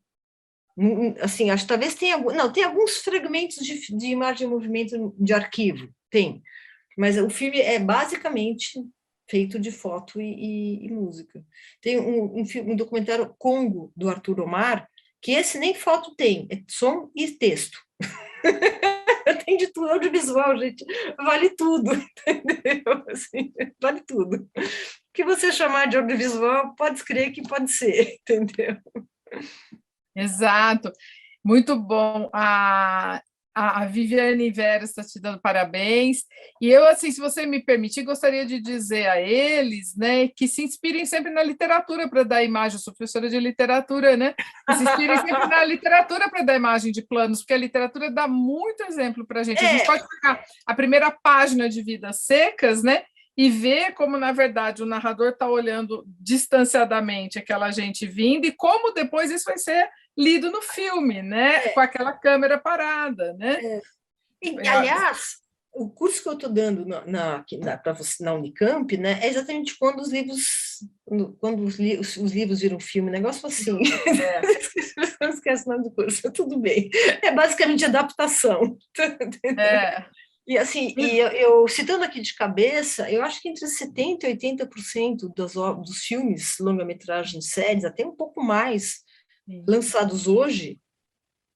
Assim, acho que talvez tenha tem alguns fragmentos de imagem e movimento de arquivo, tem, mas o filme é basicamente feito de foto e música. Tem um documentário Congo, do Arthur Omar, que esse nem foto tem, é som e texto. Tem de tudo, audiovisual, gente, vale tudo, entendeu? Assim, vale tudo. O que você chamar de audiovisual, pode crer que pode ser, entendeu? Exato, muito bom. A Viviane Vera está te dando parabéns. E eu, assim, se você me permitir, gostaria de dizer a eles, né, que se inspirem sempre na literatura para dar imagem. Eu sou professora de literatura, né? Que se inspirem sempre na literatura para dar imagem de planos, porque a literatura dá muito exemplo para a gente. A gente pode pegar a primeira página de Vidas Secas, né? E ver como, na verdade, o narrador está olhando distanciadamente aquela gente vindo e como depois isso vai ser lido no filme, né? Com aquela câmera parada, né? E, aliás, o curso que eu estou dando na Unicamp, né, é exatamente quando os livros viram filme, negócio assim. Não esquece o nome do curso, tudo bem. É basicamente adaptação. E assim, eu citando aqui de cabeça, eu acho que entre 70% e 80% dos filmes, longa-metragem, séries, até um pouco mais, lançados hoje,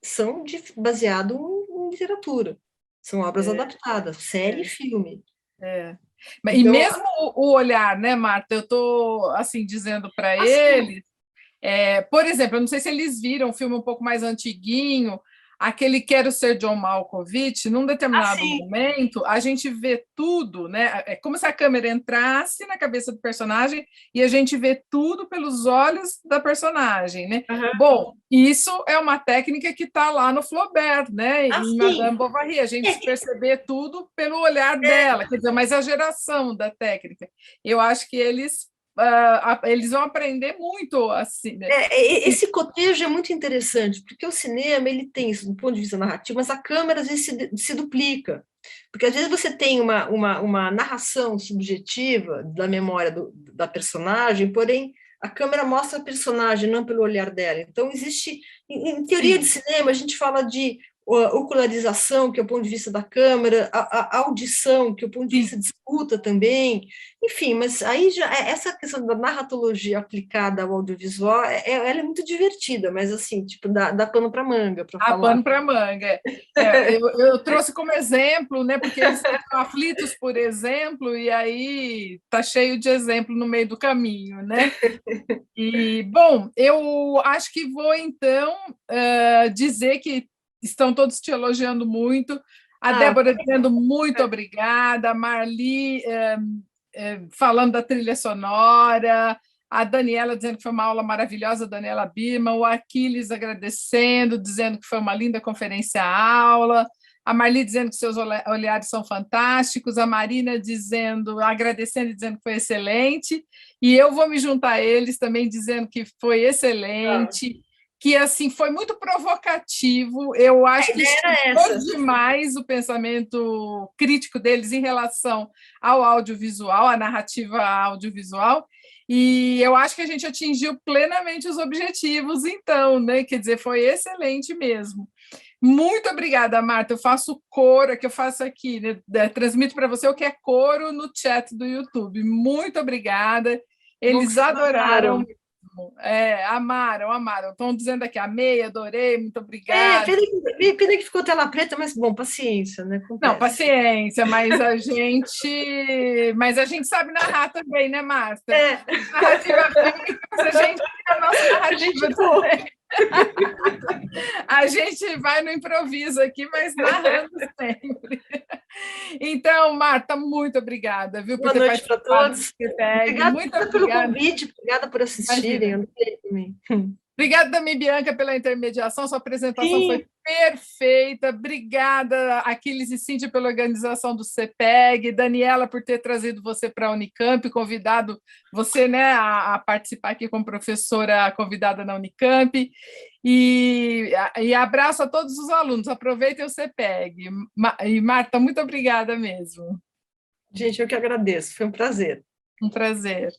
são baseados em literatura. São obras adaptadas, série e filme. Então, e mesmo o olhar, né, Marta? Eu estou assim, dizendo para eles, por exemplo, eu não sei se eles viram um filme um pouco mais antiguinho, aquele Quero Ser John Malkovich, num determinado momento, a gente vê tudo, né? É como se a câmera entrasse na cabeça do personagem e a gente vê tudo pelos olhos da personagem, né? Bom, isso é uma técnica que está lá no Flaubert, né? Em Madame Bovary, a gente perceber tudo pelo olhar dela, quer dizer, uma exageração da técnica. Eu acho que eles vão aprender muito assim, né? Esse cotejo é muito interessante, porque o cinema ele tem isso do ponto de vista narrativo, mas a câmera às vezes se duplica, porque às vezes você tem uma narração subjetiva da memória da personagem, porém a câmera mostra a personagem, não pelo olhar dela. Então existe, em teoria de cinema, a gente fala de ocularização, que é o ponto de vista da câmera, a audição, que é o ponto de vista de escuta também, enfim, mas aí já essa questão da narratologia aplicada ao audiovisual, ela é muito divertida, mas assim, tipo, dá pano para manga para falar. Pano para manga. Eu trouxe como exemplo, né, porque eles estão aflitos, por exemplo, e aí tá cheio de exemplo no meio do caminho, né? E, bom, eu acho que vou, então, dizer que estão todos te elogiando muito, a Débora dizendo muito obrigada, a Marli falando da trilha sonora, a Daniela dizendo que foi uma aula maravilhosa, a Daniela Birman, o Aquiles agradecendo, dizendo que foi uma linda conferência-aula, a Marli dizendo que seus olhares são fantásticos, a Marina dizendo, agradecendo e dizendo que foi excelente, e eu vou me juntar a eles também dizendo que foi excelente, que assim foi muito provocativo. Eu acho que estimulou demais o pensamento crítico deles em relação ao audiovisual, à narrativa audiovisual, e eu acho que a gente atingiu plenamente os objetivos, então, né? Quer dizer, foi excelente mesmo. Muito obrigada, Marta. Eu faço coro, que eu faço aqui, né? Transmito para você o que é coro no chat do YouTube. Muito obrigada. Eles adoraram. Amaram. Estão dizendo aqui, amei, adorei, muito obrigada. Pena que ficou tela preta, mas bom, paciência, né? Acontece. Não, paciência, mas a gente sabe narrar também, né, Marta? Narrativa bíblica, a gente a nossa narrativa também. A gente vai no improviso aqui, mas narrando sempre. Então, Marta, muito obrigada, viu, por ter participado. Boa noite para todos. Obrigada pelo convite, obrigada por assistirem. Obrigada também, Bianca, pela intermediação. Sua apresentação foi perfeita. Obrigada, Aquiles e Cíntia, pela organização do CPEG. Daniela, por ter trazido você para a Unicamp, convidado você, né, a participar aqui como professora convidada na Unicamp. E abraço a todos os alunos. Aproveitem o CPEG. E, Marta, muito obrigada mesmo. Gente, eu que agradeço. Foi um prazer. Um prazer.